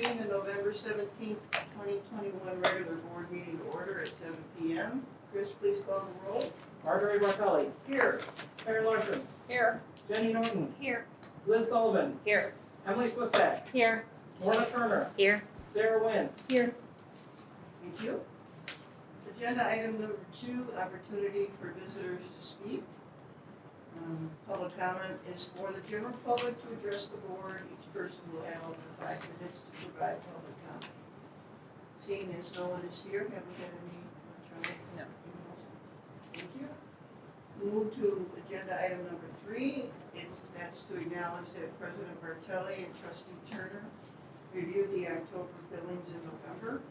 calling the November 17th, 2021 regular board meeting to order at 7 p.m. Chris, please call the roll. Marjorie Bartelli. Here. Claire Larson. Here. Jenny Norton. Here. Liz Sullivan. Here. Emily Swistak. Here. Lorna Turner. Here. Sarah Wynn. Here. Thank you. Agenda item number 2, opportunity for visitors to speak. Public comment is for the general public to address the board. Each person will have up to 5 minutes to provide public comment. Seeing as no one is here, have we had any electronic? No. Thank you. Move to agenda item number 3. That's to acknowledge that President Bartelli and Trustee Turner reviewed the October billings in November.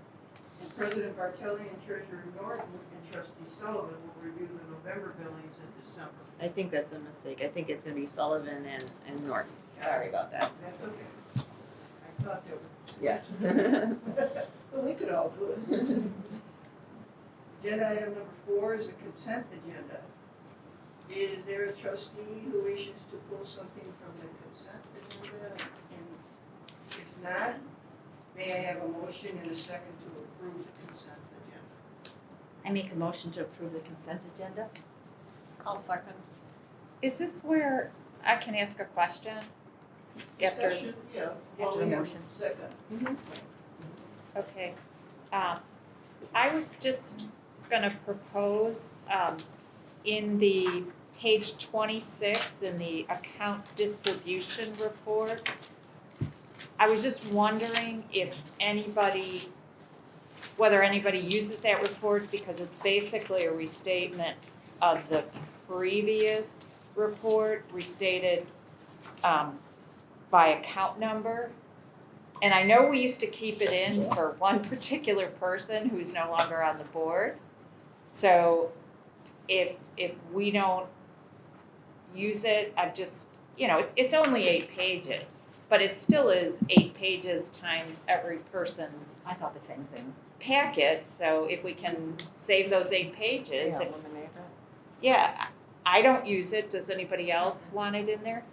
And President Bartelli and Treasurer Norton and Trustee Sullivan will review the November billings in December. I think that's a mistake. I think it's gonna be Sullivan and Norton. Sorry about that. That's okay. I thought that would. Yeah. But we could all do it. Agenda item number 4 is a consent agenda. Is there a trustee who wishes to pull something from the consent agenda? And if not, may I have a motion and a second to approve the consent agenda? I make a motion to approve the consent agenda. I'll second. Is this where I can ask a question? After, Discussion? Yeah. after the Well, we have motion. Second. Okay. I was just gonna propose, in the page 26 in the account distribution report, I was just wondering if anybody, whether anybody uses that report, because it's basically a restatement of the previous report, restated by account number. And I know we used to keep it in for one particular person who's no longer on the board. So if we don't use it, I've just, it's only 8 pages, but it still is 8 pages times every person's I thought the same thing. packet. So if we can save those 8 pages, Yeah, if, eliminate it. yeah, I don't use it. Does anybody else want it in there?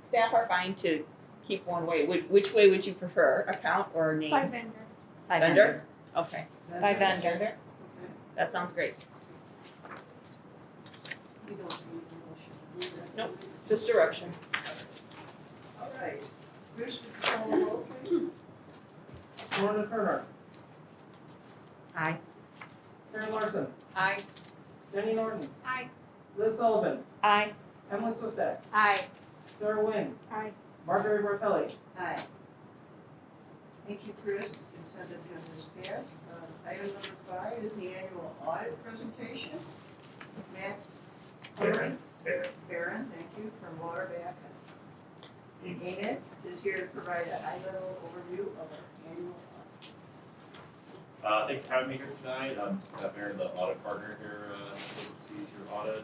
Staff are fine to keep one way. Which way would you prefer, account or name? By vendor. By Vendor? Okay, By vendor. Okay. that sounds great. We don't need a motion to do that. Nope. Just direction. All right. Chris, would you call the roll, please? Lorna Turner. Aye. Claire Larson. Aye. Jenny Norton. Aye. Liz Sullivan. Aye. Emily Swistak. Aye. Sarah Wynn. Aye. Marjorie Bartelli. Aye. Thank you, Chris. Consent agenda is passed. Item number 5 is the annual audit presentation. Matt Barron, thank you, from Waterback. Enid is here to provide a high-level overview of our annual audit. Thanks for having me here tonight. I'm Barron, the audit partner here at oversees your audit.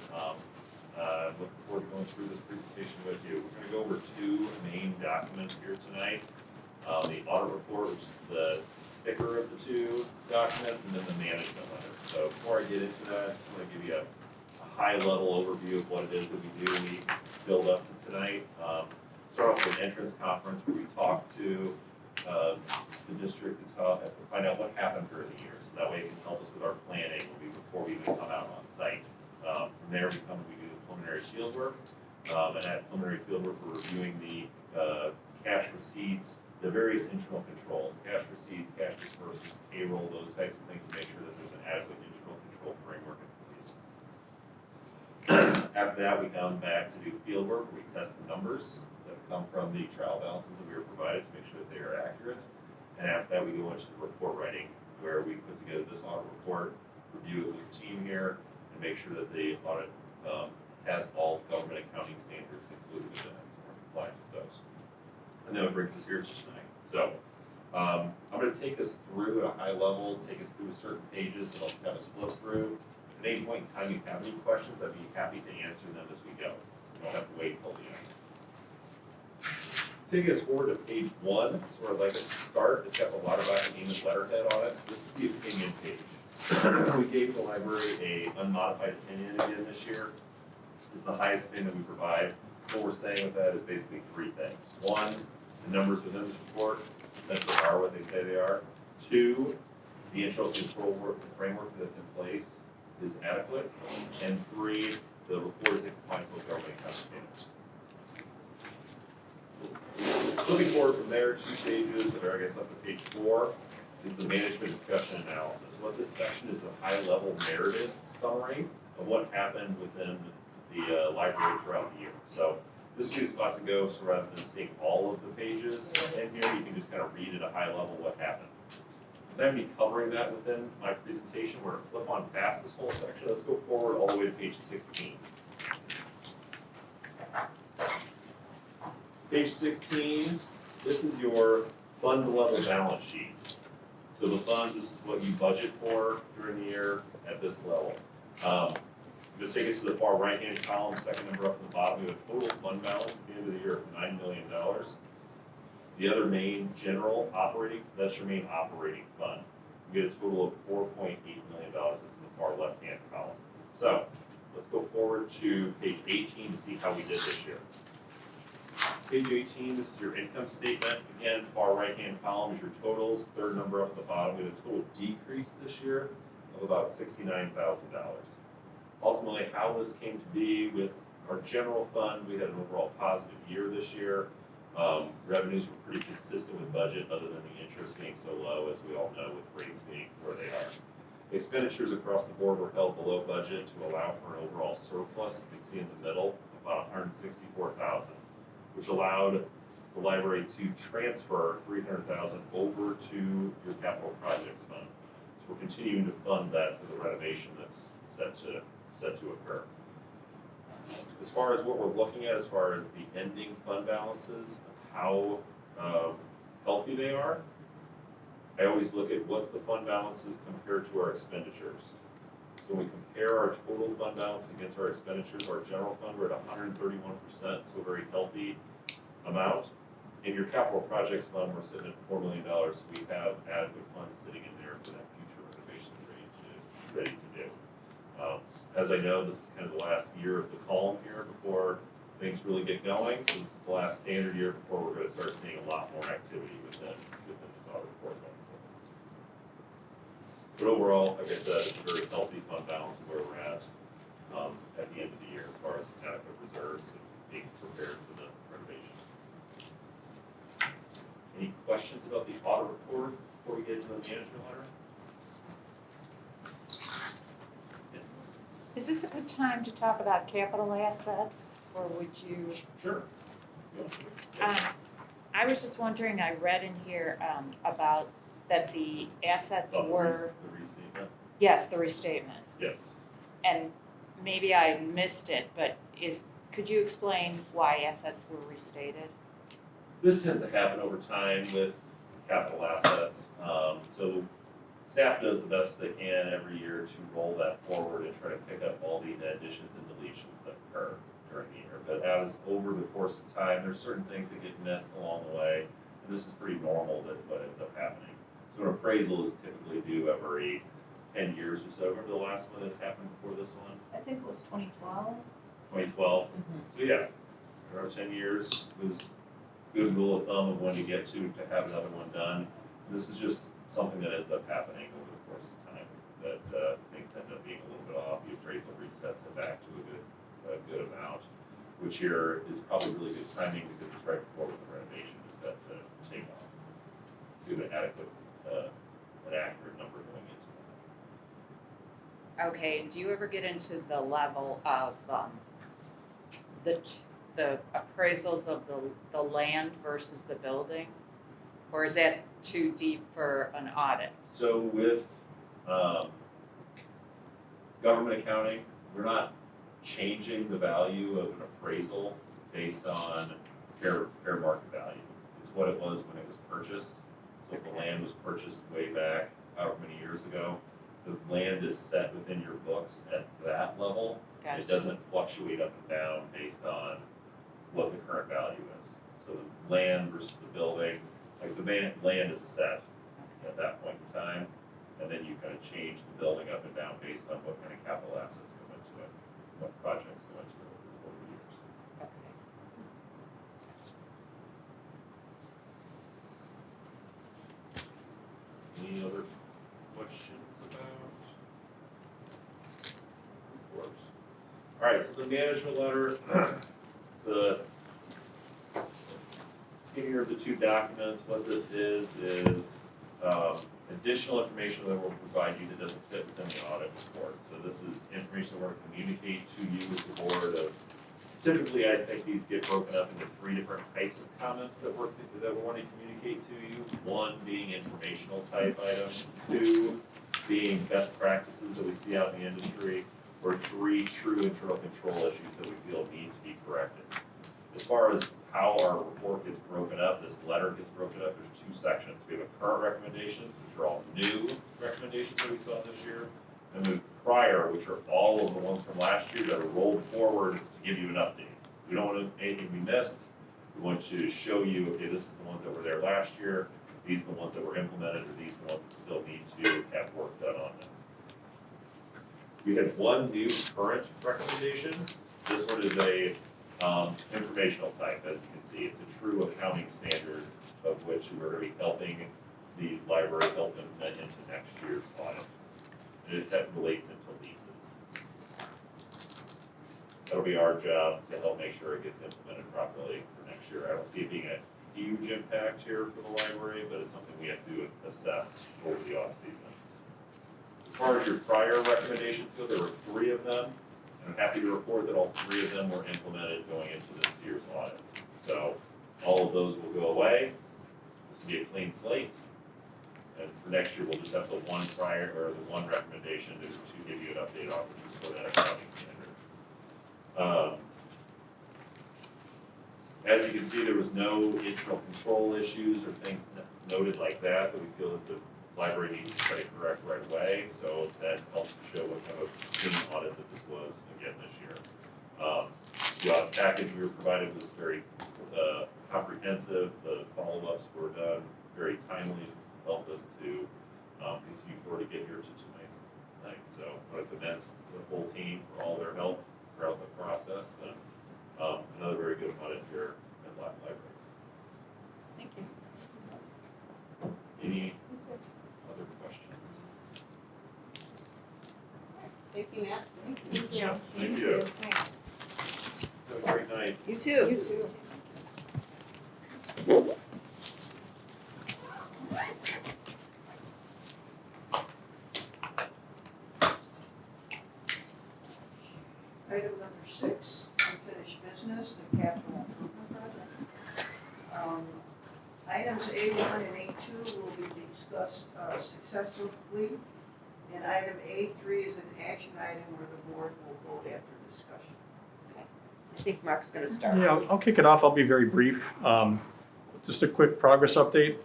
Looking forward to going through this presentation with you. We're going to go over 2 main documents here tonight. The audit report, which is the thicker of the 2 documents, and then the management letter. So before I get into that, I just want to give you a high-level overview of what it is that we do. We build up to tonight. Start off with an entrance conference where we talk to the district to find out what happened during the year. So that way it can help us with our planning before we even come out on site. From there we do the preliminary field work. And at preliminary field work, we're reviewing the cash receipts, the various internal controls, cash receipts, cash disbursements, payroll, those types of things to make sure that there's an adequate internal control framework in place. After that, we come back to do field work where we test the numbers that come from the trial balances that we were provided to make sure that they are accurate. And after that, we go into the report writing where we put together this audit report, review it with the team here, and make sure that the audit has all government accounting standards included in it, so we're compliant with those. And then it brings us here to tonight. So I'm going to take us through at a high level, take us through certain pages, and I'll kind of split through. If at any point in time you have any questions, I'd be happy to answer them as we go. You don't have to wait until the end. Taking us forward to page 1, that's where I'd like us to start. It's got a lot of academic letterhead on it. This is the opinion page. We gave the library a unmodified opinion again this year. It's the highest opinion we provide. What we're saying with that is basically 3 things. 1, the numbers within this report essentially are what they say they are. 2, the internal control framework that's in place is adequate. And 3, the report is in compliance with government accounting standards. Looking forward from there, 2 pages, or I guess up to page 4, is the management discussion analysis. What this section is a high-level narrative summary of what happened within the library throughout the year. So this gives lots to go, so rather than seeing all of the pages in here, you can just kind of read at a high level what happened. Since I'm going to be covering that within my presentation, we're going to flip on past this whole section. Let's go forward all the way to page 16. Page 16, this is your fund level balance sheet. So the funds, this is what you budget for during the year at this level. I'm going to take us to the far right-hand column, second number up from the bottom. We have a total fund balance at the end of the year of $9 million. The other main general operating, that's your main operating fund. You get a total of $4.8 million. That's in the far left-hand column. So let's go forward to page 18 to see how we did this year. Page 18, this is your income statement. Again, far right-hand column is your totals. Third number up at the bottom, we have a total decrease this year of about $69,000. Ultimately, how this came to be with our general fund, we had an overall positive year this year. Revenues were pretty consistent with budget, other than the interest being so low, as we all know, with rates being where they are. Expenditures across the board were held below budget to allow for an overall surplus. You can see in the middle, about $164,000, which allowed the library to transfer $300,000 over to your capital projects fund. So we're continuing to fund that for the renovation that's set to occur. As far as what we're looking at, as far as the ending fund balances, how healthy they are, I always look at what's the fund balances compared to our expenditures. So when we compare our total fund balance against our expenditures, our general fund, we're at 131%, so a very healthy amount. In your capital projects fund, we're sitting at $4 million. So we have adequate funds sitting in there for that future renovation ready to do. As I know, this is kind of the last year of the column here before things really get going. So this is the last standard year before we're going to start seeing a lot more activity within this audit report going forward. But overall, like I said, it's a very healthy fund balance of where we're at the end of the year as far as adequate reserves and being prepared for the renovation. Any questions about the audit report before we get into the management letter? Yes. Is this a good time to talk about capital assets, or would you? Sure. I was just wondering, I read in here about that the assets were. The restatement? Yes, the restatement. Yes. And maybe I missed it, but could you explain why assets were restated? This tends to happen over time with capital assets. So staff does the best they can every year to roll that forward and try to pick up all the additions and deletions that occur during the year. But as over the course of time, there's certain things that get missed along the way, and this is pretty normal that what ends up happening. So an appraisal is typically due every 10 years or so. Remember the last one that happened before this one? I think it was 2012. 2012. So yeah, around 10 years was a good rule of thumb of when to get to have another one done. And this is just something that ends up happening over the course of time, that things end up being a little bit off. The appraisal resets it back to a good amount, which here is probably really good timing because it's right before the renovation is set to take off. Give an adequate, an accurate number going into that. Okay, and do you ever get into the level of the appraisals of the land versus the building? Or is that too deep for an audit? So with government accounting, we're not changing the value of an appraisal based on fair market value. It's what it was when it was purchased. So if the land was purchased way back, however many years ago, the land is set within your books at that level. Gotcha. It doesn't fluctuate up and down based on what the current value is. So the land versus the building, like the land is set at that point in time, and then you kind of change the building up and down based on what kind of capital assets go into it, what projects go into it over the years. Okay. right, so the management letter, the skinnier of the two documents, what this is additional information that we'll provide you that doesn't fit within the audit report. So this is information that we're going to communicate to you as the board of, typically I think these get broken up into 3 different types of comments that we're wanting to communicate to you. 1 being informational type items, 2 being best practices that we see out in the industry, or 3 true internal control issues that we feel need to be corrected. As far as how our report gets broken up, this letter gets broken up, there's 2 sections. We have a current recommendations, which are all new recommendations that we saw this year, and the prior, which are all of the ones from last year that are rolled forward to give you an update. We don't want anything we missed. We want to show you, okay, this is the ones that were there last year, these are the ones that were implemented, or these are the ones that still need to have work done on them. We had 1 new current recommendation. This one is a informational type, as you can see. It's a true accounting standard of which we're going to be helping the library help implement into next year's audit. And that relates into leases. That'll be our job to help make sure it gets implemented properly for next year. I don't see it being a huge impact here for the library, but it's something we have to assess over the off season. As far as your prior recommendations go, there were 3 of them. I'm happy to report that all 3 of them were implemented going into this year's audit. So all of those will go away. This will be a clean slate. And for next year, we'll just have the 1 prior, or the 1 recommendation to give you an update on, which is for that accounting standard. As you can see, there was no internal control issues or things noted like that we feel that the library needs to try to correct right away, so that helps to show what kind of clean audit that this was again this year. The audit package we were provided was very comprehensive. The follow-ups were done very timely, helped us to continue forward to get here to tonight's night. So I want to commend the whole team for all their help throughout the process, and another very good audit here at Lisle Library. Thank you. Any other questions? Thank you, Matt. Thank you. Thank you. Have a great night. You too. You too. Item number 6, unfinished business, the capital improvement project. Items A1 and A2 will be discussed successively, and item A3 is an action item where the board will vote after discussion. I think Mark's gonna start. Yeah, I'll kick it off. I'll be very brief. Just a quick progress update.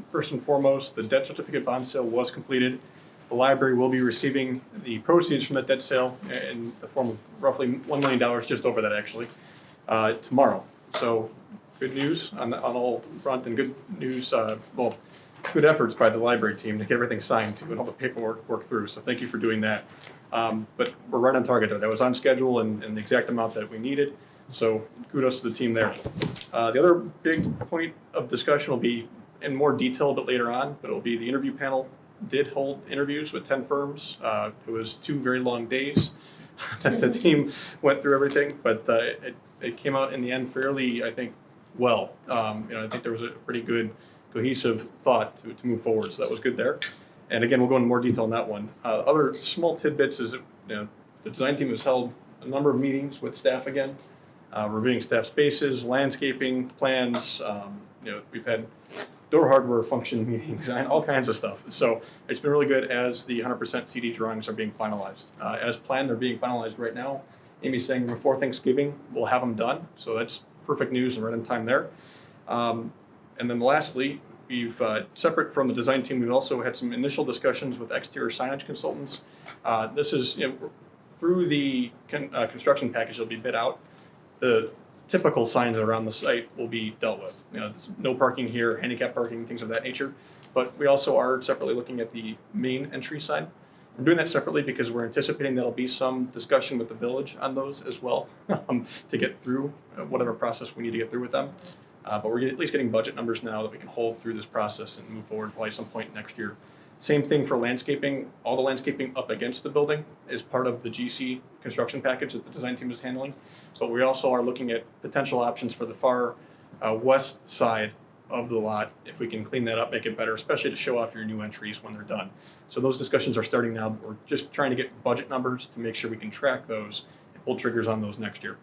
First and foremost, the debt certificate bond sale was completed. The library will be receiving the proceeds from that debt sale in the form of roughly $1 million, just over that actually, tomorrow. So good news on all front, and good news, well, good efforts by the library team to get everything signed too and all the paperwork worked through. So thank you for doing that. But we're right on target there. That was on schedule and the exact amount that we needed. So kudos to the team there. The other big point of discussion will be in more detail a bit later on, but it'll be the interview panel did hold interviews with 10 firms. It was 2 very long days that the team went through everything, but it came out in the end fairly, I think, well. I think there was a pretty good cohesive thought to move forward, so that was good there. And again, we'll go into more detail on that one. Other small tidbits is the design team has held a number of meetings with staff again, reviewing staff spaces, landscaping plans. We've had door hardware function meetings and all kinds of stuff. So it's been really good as the 100% CD drawings are being finalized. As planned, they're being finalized right now. Amy's saying before Thanksgiving, we'll have them done. So that's perfect news and right in time there. And then lastly, we've, separate from the design team, we've also had some initial discussions with exterior signage consultants. This is, through the construction package that'll be bid out, the typical signs around the site will be dealt with. There's no parking here, handicap parking, things of that nature. But we also are separately looking at the main entry sign. We're doing that separately because we're anticipating there'll be some discussion with the village on those as well to get through whatever process we need to get through with them. But we're at least getting budget numbers now that we can hold through this process and move forward probably some point next year Same thing for landscaping. All the landscaping up against the building is part of the GC construction package that the design team is handling. But we also are looking at potential options for the far west side of the lot, if we can clean that up, make it better, especially to show off your new entries when they're done. So those discussions are starting now. We're just trying to get budget numbers to make sure we can track those and pull triggers on those next year.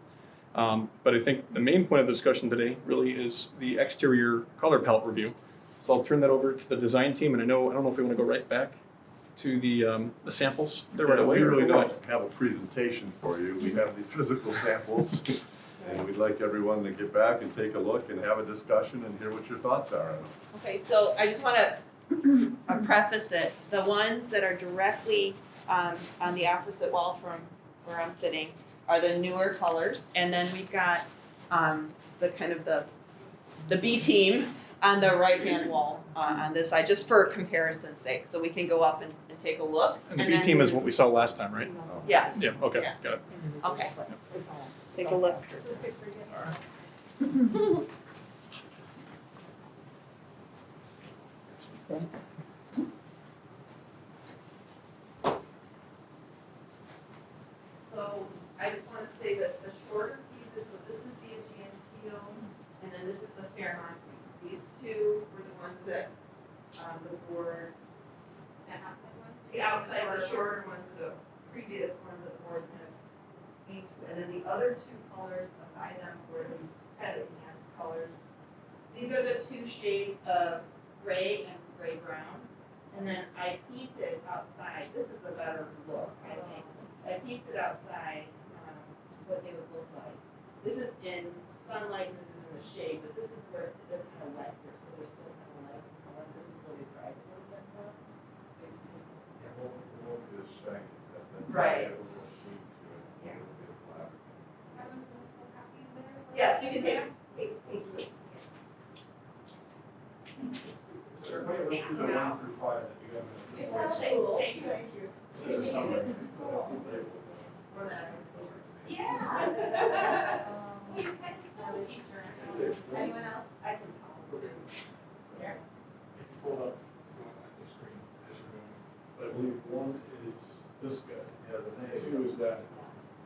But I think the main point of the discussion today really is the exterior color palette review. So I'll turn that over to the design team, and I don't know if we want to go right back to the samples there right Yeah, away. we or really what? don't have a presentation for you. We have the physical samples. And we'd like everyone to get back and take a look and have a discussion and hear what your thoughts are on it. Okay, so I just want to preface it. The ones that are directly on the opposite wall from where I'm sitting are the newer colors. And then we've got the kind of the B team on the right-hand wall on this side, just for comparison's sake. So we can go up and take a look. And the B then- team is what we saw last time, right? Yes. Yeah, okay, Yeah. got it. Okay. Take a look. So I just want to say that the shorter pieces, so this is the Agantio, and then this is the Fairmont. These two were the ones that the board, the outside, the shorter ones, are the previous ones that the board had inked. And then the other two colors beside them were the kind of enhanced colors. These are the two shades of gray and gray brown. And then I painted outside, this is a better look, I think. I painted outside what they would look like. This is in sunlight, and this is in the shade, but this is where they're kind of wet here, so they're still kind of light in color. This is where they dried a little bit more. So you can take a look. Right. Has a little sheen to it. Yeah. A little bit of black. Yes, you can take a look. Everybody look through the 1 through 5 that you have in the It's report. cool. Thank you. So there's some that- Anyone else? I can tell. Here. Hold up the screen as you're going. But I believe one is this guy. Yeah, the name. Two is that.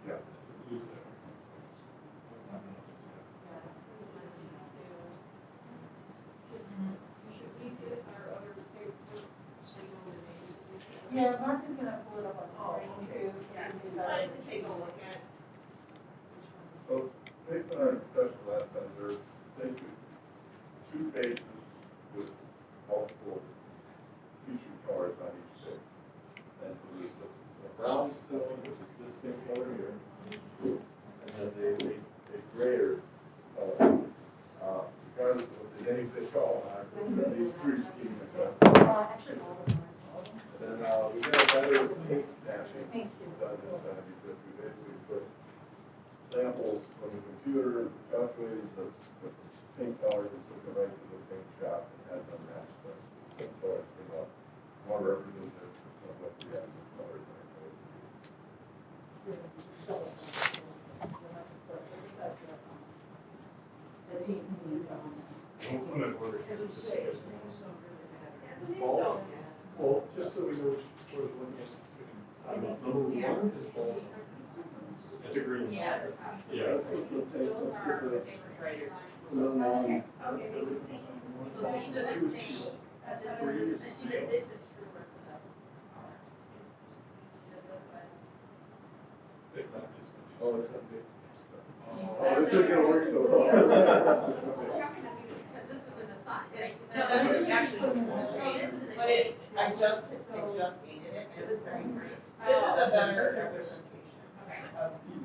Yeah. That's the blue there. Should we get our other paper, single name? Yeah, Mark is gonna pull it up on Oh, the screen okay. too. Yeah, just wanted to take a look at. So, based on our discussion last time, there's basically 2 bases with multiple featured colors on each base. And so there's the brown stone, which is this pink color here, and then a grayer color. Regardless of what the names they call them, these 3 schemes are best. Actually, all of them are. And then, we got a better paint matching. Thank you. Done this time because we basically put samples from the computer, calculated the paint colors and took them right to the paint shop and had them match the paint colors for the more representative of what the actual colors are. We'll put it where As you it's say, just- names don't really matter. Yeah, the names don't matter. Well, just so we know which we're looking at. It's a green. Yeah. Yeah. Let's put the paint, let's put the little ones. So these are the same. That's what it is. And she said this is true for the color. It's not, Oh, it's not big. Oh, this isn't gonna work so well. Because this was in the sun. No, that's actually, this is in the shade, but it's, I just painted it, and it was very green. This is a better representation.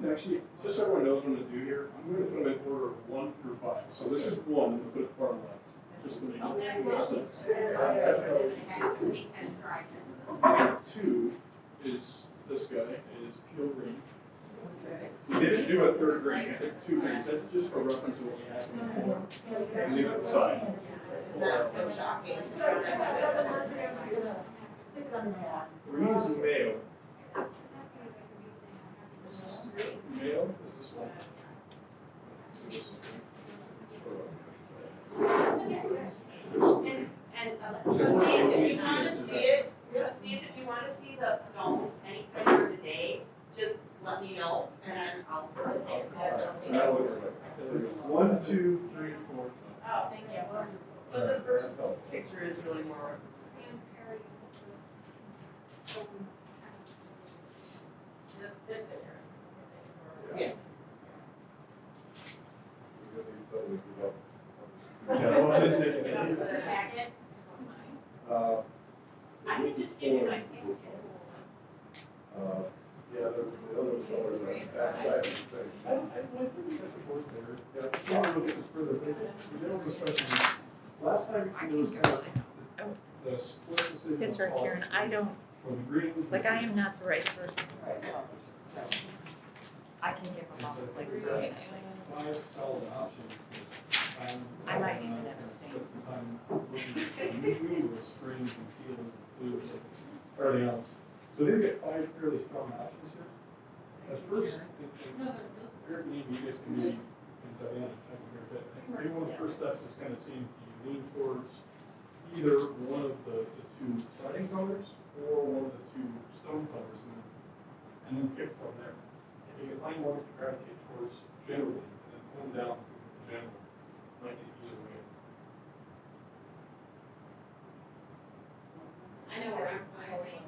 Actually, just so everyone knows what I'm gonna do here, I'm gonna put them in order of 1 through 5. So this is 1, I'm gonna put it far left, just to make sure. 2 is this guy, is pure green. Okay. We didn't do a third green, I took 2 greens, that's just for reference to what we had before. And leave it aside. It's not so shocking. Stick it on the map. 3 is male. Male is this one. So this is green. And trustees, if you kind of see it, 1, 2, 3, 4. Oh, thank you. But the first picture is really more, This picture. yes. Yeah, I wasn't taking You know, it. for the packet. I This can is just give you four, my this is packet. this one. Yeah, the other colors are on the backside of the same. I think we got the board there. Yeah, I want to look at this further, but the general discussion, last time I it was can kind give of the split decision. Pittsburgh, call Karen, I don't, For the greens. like, I am not the right person to write colors, so I can give them all, like, really. Five solid options. I might even abstain. Usually with strings and teals and blues, everything else. So they get five fairly strong options here. At first, Eric and Amy, you guys can be, and Diana, check here, but maybe one of the first steps is kind of seeing if you lean towards either one of the two siding colors or one of the two stone colors, and then pick from there. If you can find one to gravitate towards generally, and then hone down the general, might be the easier way. I know where I'm going.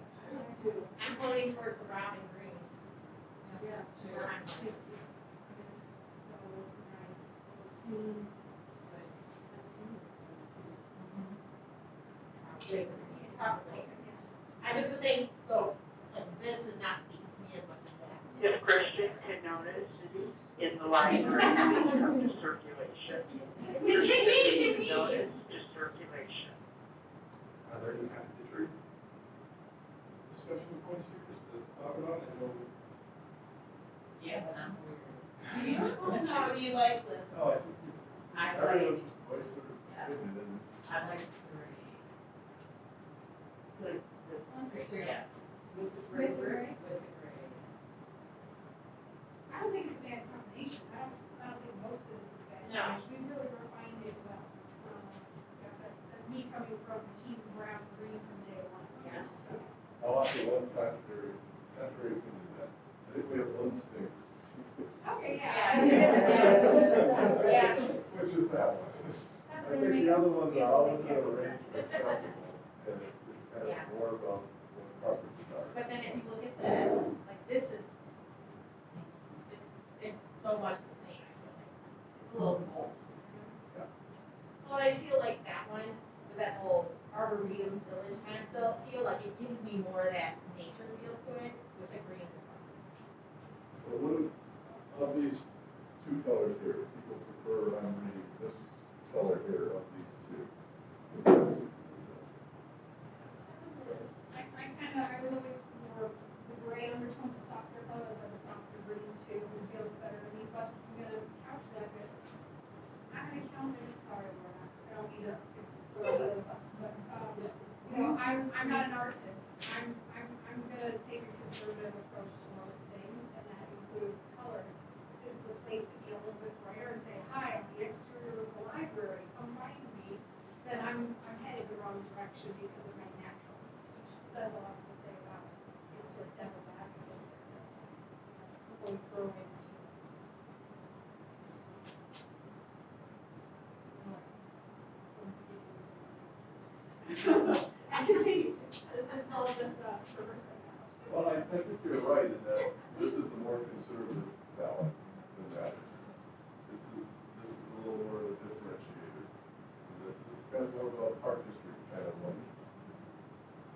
I'm going towards the brown and green. Yeah. Where I'm going. Probably. I just was saying, so, like, this is not speaking to me as much as that. If Christian can notice in the library, we come to circulation. Notice to circulation. Are there any kind of different discussion points here, just to talk about it? I know Yeah, but I'm How do you like this? No, I think I everyone's voice their opinion, and I like three. Like this one? Yeah. With the gray brick? With the gray. I don't think it's a bad combination. I don't think most of this is a bad No. combination. We really refined it well. That's me coming from team brown, green from day one. Yeah. So, I'll offer one contrary opinion to that. I think we have one stinker. okay, Yeah. yeah. Which is that one. I think the other ones are all within a range of acceptable, and it's kind Yeah. of more about what the preferences are. But then if you look at this, like, this is, it's so much the same, I feel like. It's a little cold. Yeah. Well, I feel like that one, with that whole arboretum village kind of feel, like it gives me more of that nature feel to it with the green. So what of these two colors here, people prefer, I'm reading this color here of these two. I was always more the gray undertone, the softer colors, or the softer green too. It feels better to me, but I'm gonna couch that bit. I'm gonna count it, sorry, Laura. I don't mean to throw it under the bus, but, you know, I'm not an artist. I'm gonna take a conservative approach to most things, and that includes color. If this is a place to be a little bit brighter and say, hi, I'm the exterior of the library, come find me, then I'm headed the wrong direction because of my natural inclination. That's all I'm gonna say about it. It's sort of devil advocate there. Before we throw away the teams. I continue to. This is all just reverse psychology. Well, I think you're right in that this is a more conservative ballot than that is. This is a little more of a differentiator. This is kind of more about park district kind of one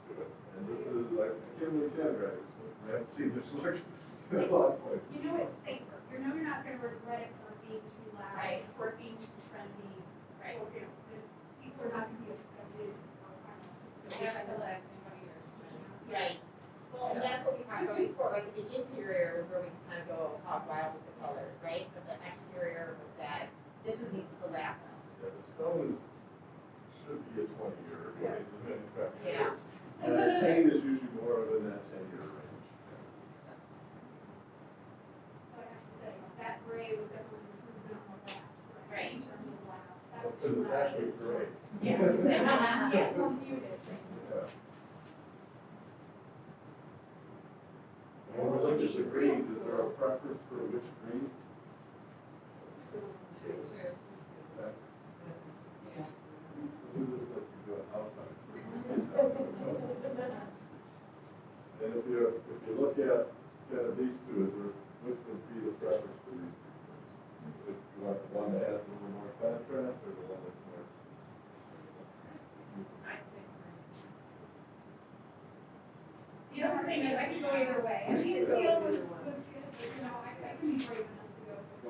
to it. And this is, I can't really categorize this one. I haven't seen this look in a lot of places. You know it's safer. You know you're not gonna regret it for being too loud, Right. for it being too trendy. Right. Or, you know, that people are not gonna be offended. Right. Well, and that's what we talked about before, like the interior is where we can kind of go hog wild with the colors, right? But the exterior was that, this needs to last us. Yeah, the stone should be a 20-year, according to the manufacturer. Yeah. And paint is usually more within that 10-year range. But I have to say, that gray was definitely an improvement on the last gray. Right. In terms of loud. That That's was because too it's loud. actually great. Yes. Yes, more muted. Yeah. When we look at the greens, is there a preference for which green? that. Yeah. Do this like you do at outside. And if you look at kind of these two, is there, which would be the preference for these two? If you want the one that has a little more contrast or the one that's more? You know, I can go either way. I mean, teal was, you know, I can be brave enough to go. So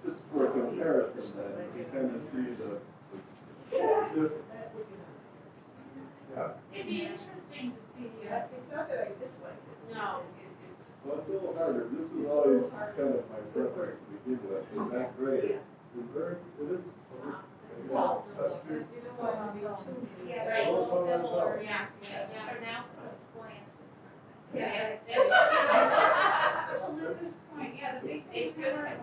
just for comparison then, you kind of see the difference. Yeah, It'd be interesting to see, It's not that I dislike it. No. well, it's a little harder. This was always kind of my preference to begin with. And that gray is very, it is. It's soft. Texture. Yeah, Right, Well, it's all similar, that's yeah, So now put a plant. Yeah. So Liz's point, yeah, the big It's stage good. hammer.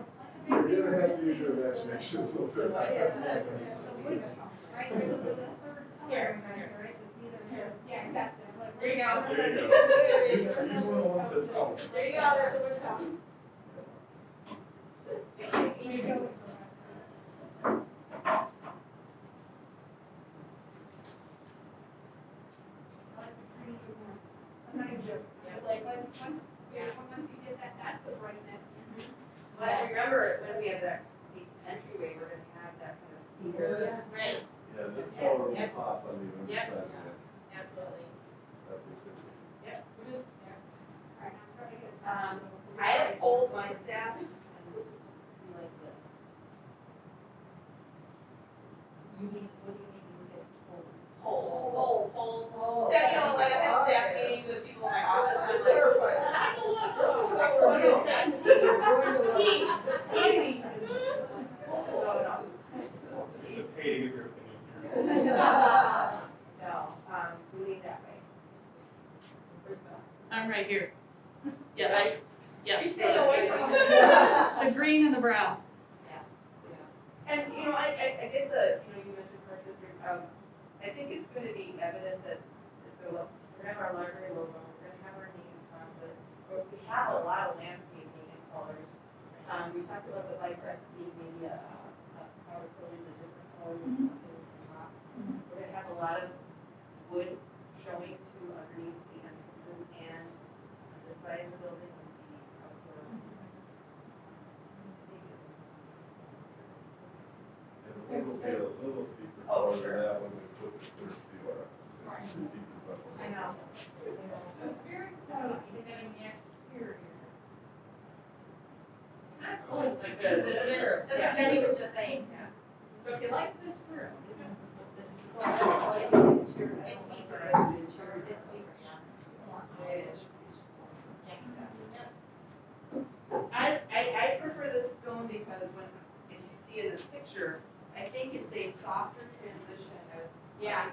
You're gonna have to use your imagination a little bit. The wood tone, right, there's a third color in there, right, that's neither, yeah, exactly. Like, There you go. There you go. Use one of the ones that's out. There you go, there's the wood tone. There you go. I like the green more. I'm not even joking. It's like, once you get that, that's the brightness. But I remember when we have that the entryway, we're gonna have that kind of cedar. Right, Yeah, this color will pop on the underside. Yeah. absolutely. That's what's interesting. What is, Alright, now I'm starting to get. I had pulled my staff and be like this. you mean, what do you mean you get told? Hold. Staff, you know, like I had staff meetings with people in my office, and I'm like, Clarify. have a look, this is what's What going is on. that? You're going to He, The pay to get your opinion here. no, we leave that way. Where's Bill? I'm right here. Yes, Right? yes. She's staying away from us. The green and the brown. And, you know, I get the, you know, you mentioned park district, I think it's gonna be evident that it's gonna look, we're gonna have our library logo, we're gonna have our name across it, but we have a lot of landscaping and colors. We talked about the bike racks being maybe a powder coated a different color, something that's hot. We're gonna have a lot of wood showing to underneath the entrances and on this side of the building and the outdoor. And we'll see a little deeper Oh, color than sure. that when we put the clear seal on it. It's too deep as that one. I know. So it's very close to getting the exterior. Oh, it's like this. That's Yeah. what Jenny was just saying. Yeah. So if you like this room, It's deeper. It's deeper, yeah. I prefer this stone because when, if you see in the picture, I think it's a softer transition Yeah.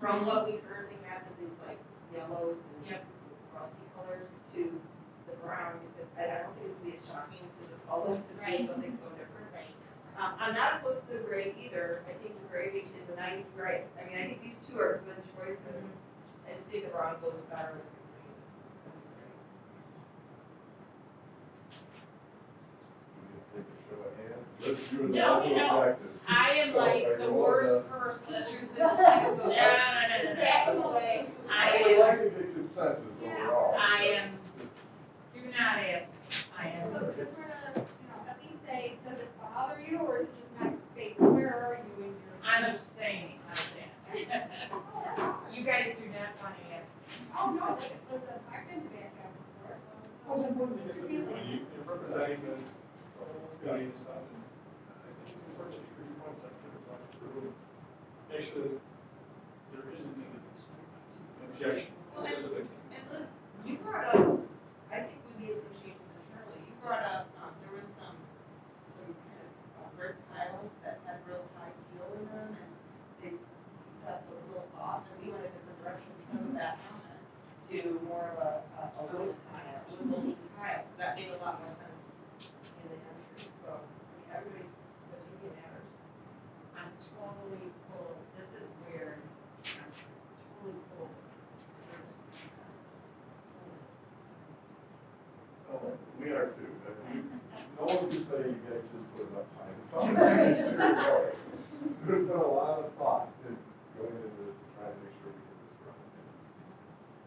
from what we currently have to these like yellows and Yep. rusty colors to the brown, because I don't think it's gonna be as shocking to the public to see Right. something so different. Right. I'm not opposed to the gray either. I think the gray is a nice gray. I mean, I think these two are good choices. I just think the brown goes better with the green. We can take a show of hands. Let's do it No, all you know, practice. I am So, like like, the all worst person. No. Back in the way. I would am, like to get consensus overall. I am, It's- do not ask me, I am. But just sort of, at least say, does it bother you, or is it just not your favorite? Where are you in your? I'm abstaining, I'm saying. You guys do not want to ask me. Oh, no, I've been to Bangkok before, so. Oh, then what's your When feeling? you're representing the county and stuff, and I think it's important to hear your points, like, make sure that there isn't any objection. Well, That's a big thing. And Liz, you brought up, I think we made some changes internally. You brought up, there was some kind of brick tiles that had real high teal in them, and they got a little off, and we went a different direction because of that comment to more of a wood tile, wood-looking tile. So that made a lot more sense in the entry. So, I mean, everybody's opinion matters. I'm totally full, this is weird, I'm totally full. There's consensus. Oh, we are too. No one can say you guys didn't put enough time. Exterior colors. there's been a lot of thought in going into this, to try to make sure we get this right.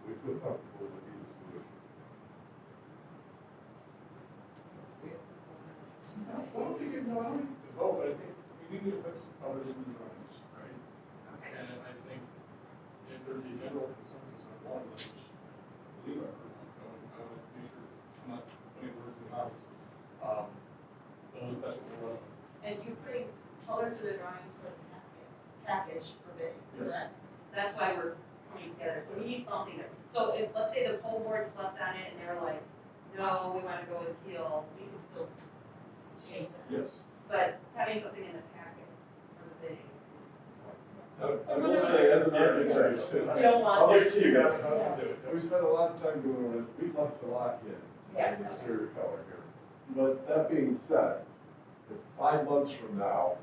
We feel comfortable with either solution. I don't think it, no, I don't think to vote, but I think we need to put some colors in the drawings, right? And I think if there's a general consensus on one, which I believe I heard, I want to be sure I'm not putting words in the mouth. That's what we're on. And you bring colors to the drawings for the package for bidding, correct? That's why we're coming together, so we need something that, so if, let's say the poll board slept on it and they're like, no, we wanna go with teal, we can still change that. Yes. But having something in the packet for the bidding is. I will say, as an architect, You don't want I'll that. get to you guys how to do it. And we spent a lot of time doing this, we love to lock in Yeah. the exterior color here. But that being said, if 5 months from now,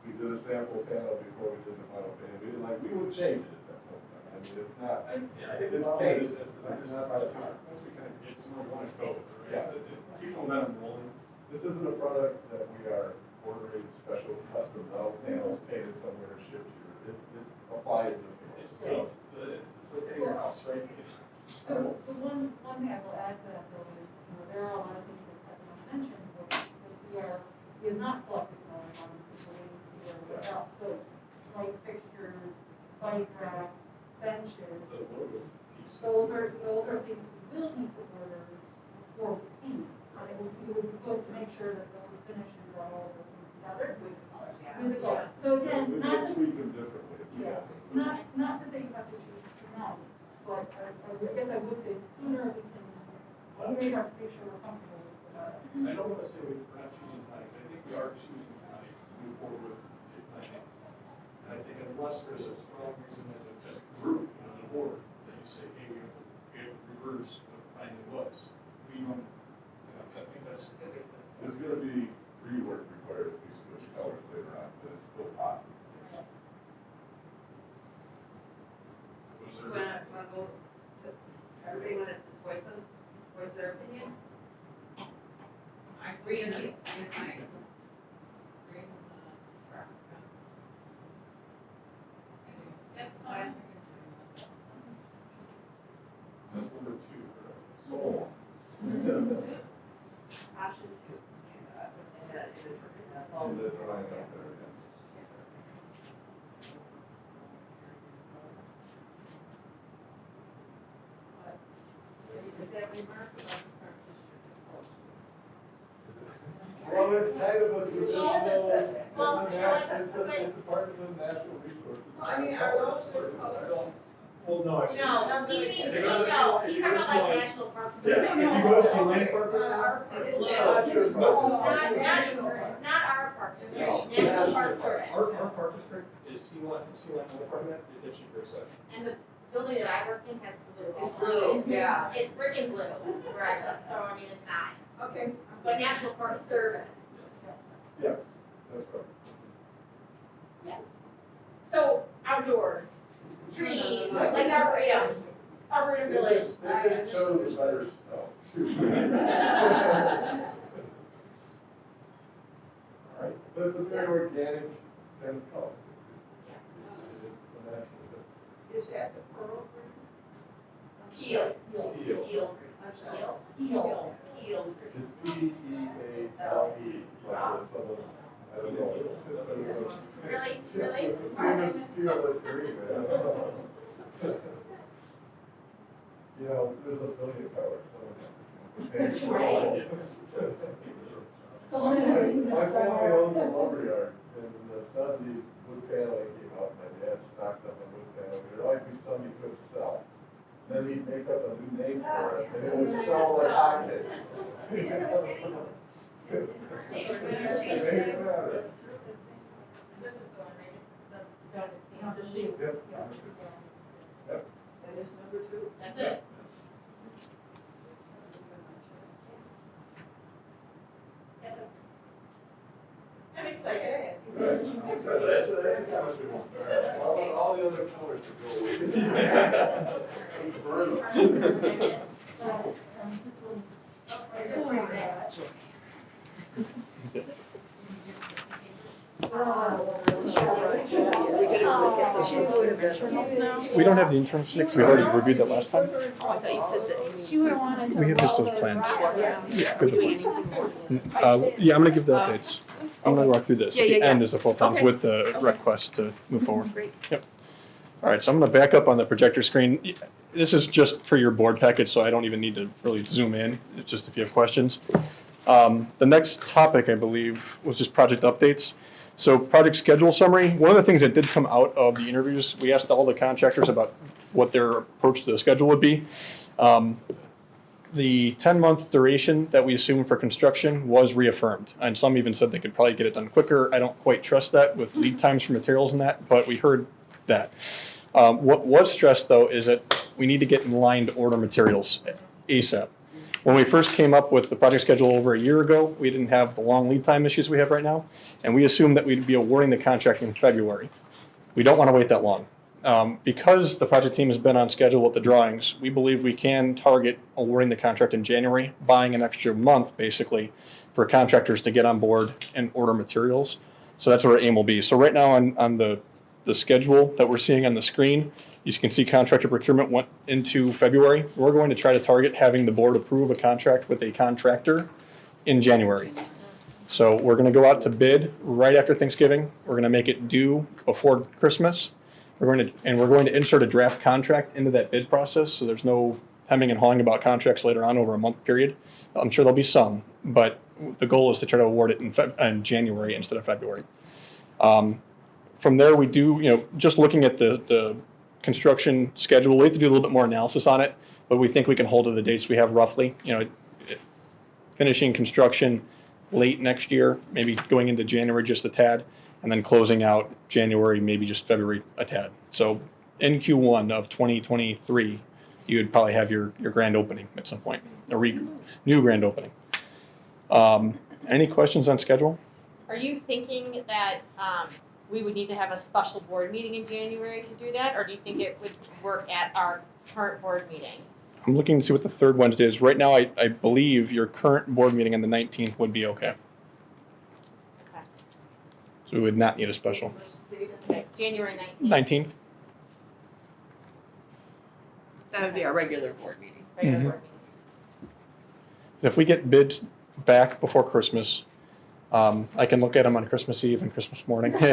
we did a sample panel before we did the final panel, we would change it at that point. I mean, it's not, Yeah, I think it's the paid, problem is, it's not by the time. once we kind of get somewhere we want to go, Yeah. right? Keep momentum rolling. This isn't a product that we are ordering special custom metal panels painted somewhere and shipped here. It's applied to the It's field. like in your house, right? So, the one thing I will add to that though is, there are a lot of things that have been mentioned, but we have not selected colors on the way to see everything else. So, light fixtures, bike racks, benches, The logo piece. those are things we will need to order before we paint. And it would be supposed to make sure that those finishes are all working together With the colors, yeah. with the colors. So again, We not can to tweak them differently. if we Yeah, have to. not to say you have to choose tonight, but I guess I would say the sooner we can make sure we're comfortable with the. I don't want to say we're not choosing tonight, but I think we are choosing tonight to move forward with the planning. And I think unless there's a strong reason as a group, on the board, that you say, hey, we have to reverse what the planning was, we don't, I think that's. There's gonna be rework required if we switch colors later on, but it's still possible. Was You there? wanna go, so everybody wanna just voice their opinion? I agree in the, That's That's number 2, soul. Option 2, And the drawing up there, yes. Did that remark about the Well, it's kind of a traditional, Well, it's a part of the natural resources. I mean, are those their colors? Well, no, actually. No, he means, If you go to no, see- he's if you talking go about to like see- national parks. Yeah, if you go to see Land Park Not right now, our- It's blue. Not your Oh, problem. Not our park, No, National Park Service. our park district is C1 department, it's at Sheepshead Side. And the building that I work in has blue. all It's blue, around it. yeah. It's freaking blue where I live, so I mean, it's not. Okay. But National Park Service, Yes, that's right. yes. So outdoors, trees, like Arboretum, Arboretum Village. They just chose a better spell. All right, but it's a very organic kind of color. It's a natural. Is that the pearl green? Peel. Peel. Peel. I'm sorry. Heel. Peel. It's P-E-A-L-E, like with someone's, I don't know. Really? It's a famous peel that's green, man. You know, there's a billion colors, someone has to. My family owns a lumberyard, and in the 70s, wood paneling came out, my dad stocked up on wood paneling, there'd always be some he couldn't sell. Then he'd make up a new name for it, and it would sell like hotcakes. It makes it matter. This is the one, right? It's the stone is stamped. Yep. That is number 2. That's it. I'm excited. Okay. Good. That's the colors we want. All the other colors to go away. Let's burn them. We don't have the internal six, we already reviewed that last time. Oh, I thought you said that. She would have wanted to. We have just roll those plans. back. Good point. Yeah, I'm gonna give the updates. I'm gonna walk through this. At the end is the full plans with the request to move forward. Great. Yep. All right, so I'm gonna back up on the projector screen. This is just for your board package, so I don't even need to really zoom in. It's just if you have questions. The next topic, I believe, was just project updates. So project schedule summary, one of the things that did come out of the interviews, we asked all the contractors about what their approach to the schedule would be. The 10-month duration that we assume for construction was reaffirmed, and some even said they could probably get it done quicker. I don't quite trust that with lead times for materials and that, but we heard that. What was stressed, though, is that we need to get in line to order materials ASAP. When we first came up with the project schedule over a year ago, we didn't have the long lead time issues we have right now, and we assumed that we'd be awarding the contract in February. We don't want to wait that long. Because the project team has been on schedule with the drawings, we believe we can target awarding the contract in January, buying an extra month, basically, for contractors to get on board and order materials. So that's what our aim will be. So right now on the schedule that we're seeing on the screen, you can see contractor procurement went into February. We're going to try to target having the board approve a contract with a contractor in January. So we're going to go out to bid right after Thanksgiving. We're going to make it due before Christmas. We're going to insert a draft contract into that bid process, so there's no hemming and hawing about contracts later on over a month period. I'm sure there'll be some, but the goal is to try to award it in January instead of February. From there, we do, just looking at the construction schedule, we have to do a little bit more analysis on it, but we think we can hold to the dates we have roughly. Finishing construction late next year, maybe going into January just a tad, and then closing out January, maybe just February a tad. So in Q1 of 2023, you would probably have your grand opening at some point, new grand opening. Any questions on schedule? Are you thinking that we would need to have a special board meeting in January to do that, or do you think it would work at our current board meeting? I'm looking to see what the third Wednesday is. Right now, I believe your current board meeting on the 19th would be okay. Okay. So we would not need a special. Okay, January 19th. 19th? That would be our regular board meeting. Regular Mhm. board meeting. If we get bids back before Christmas, I can look at them on Christmas Eve and Christmas morning. Yeah,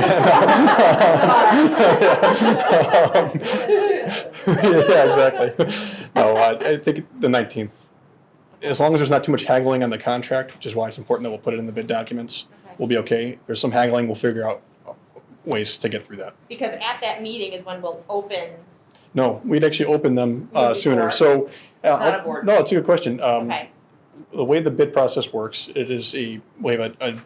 exactly. No, I think the 19th. As long as there's not too much haggling on the contract, which is why it's important that we'll put it in the bid documents, Okay. we'll be okay. If there's some haggling, we'll figure out ways to get through that. Because at that meeting is when we'll open. No, we'd actually open them sooner. Before? So, not a board no, it's a good question. Okay. The way the bid process works, it is we have a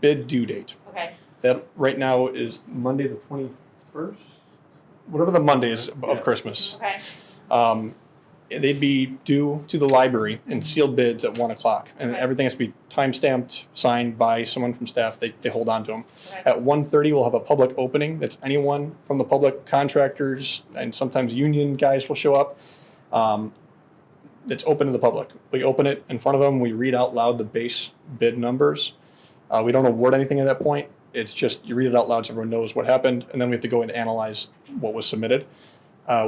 bid due date. Okay. That right now is Monday the 21st, whatever the Monday is of Christmas. Okay. They'd be due to the library and sealed bids at 1 o'clock, and Okay. everything has to be time-stamped, signed by someone from staff. They hold on to them. Okay. At 1:30, we'll have a public opening. That's anyone from the public, contractors, and sometimes union guys will show up. It's open to the public. We open it in front of them. We read out loud the base bid numbers. We don't award anything at that point. It's just you read it out loud so everyone knows what happened, and then we have to go and analyze what was submitted.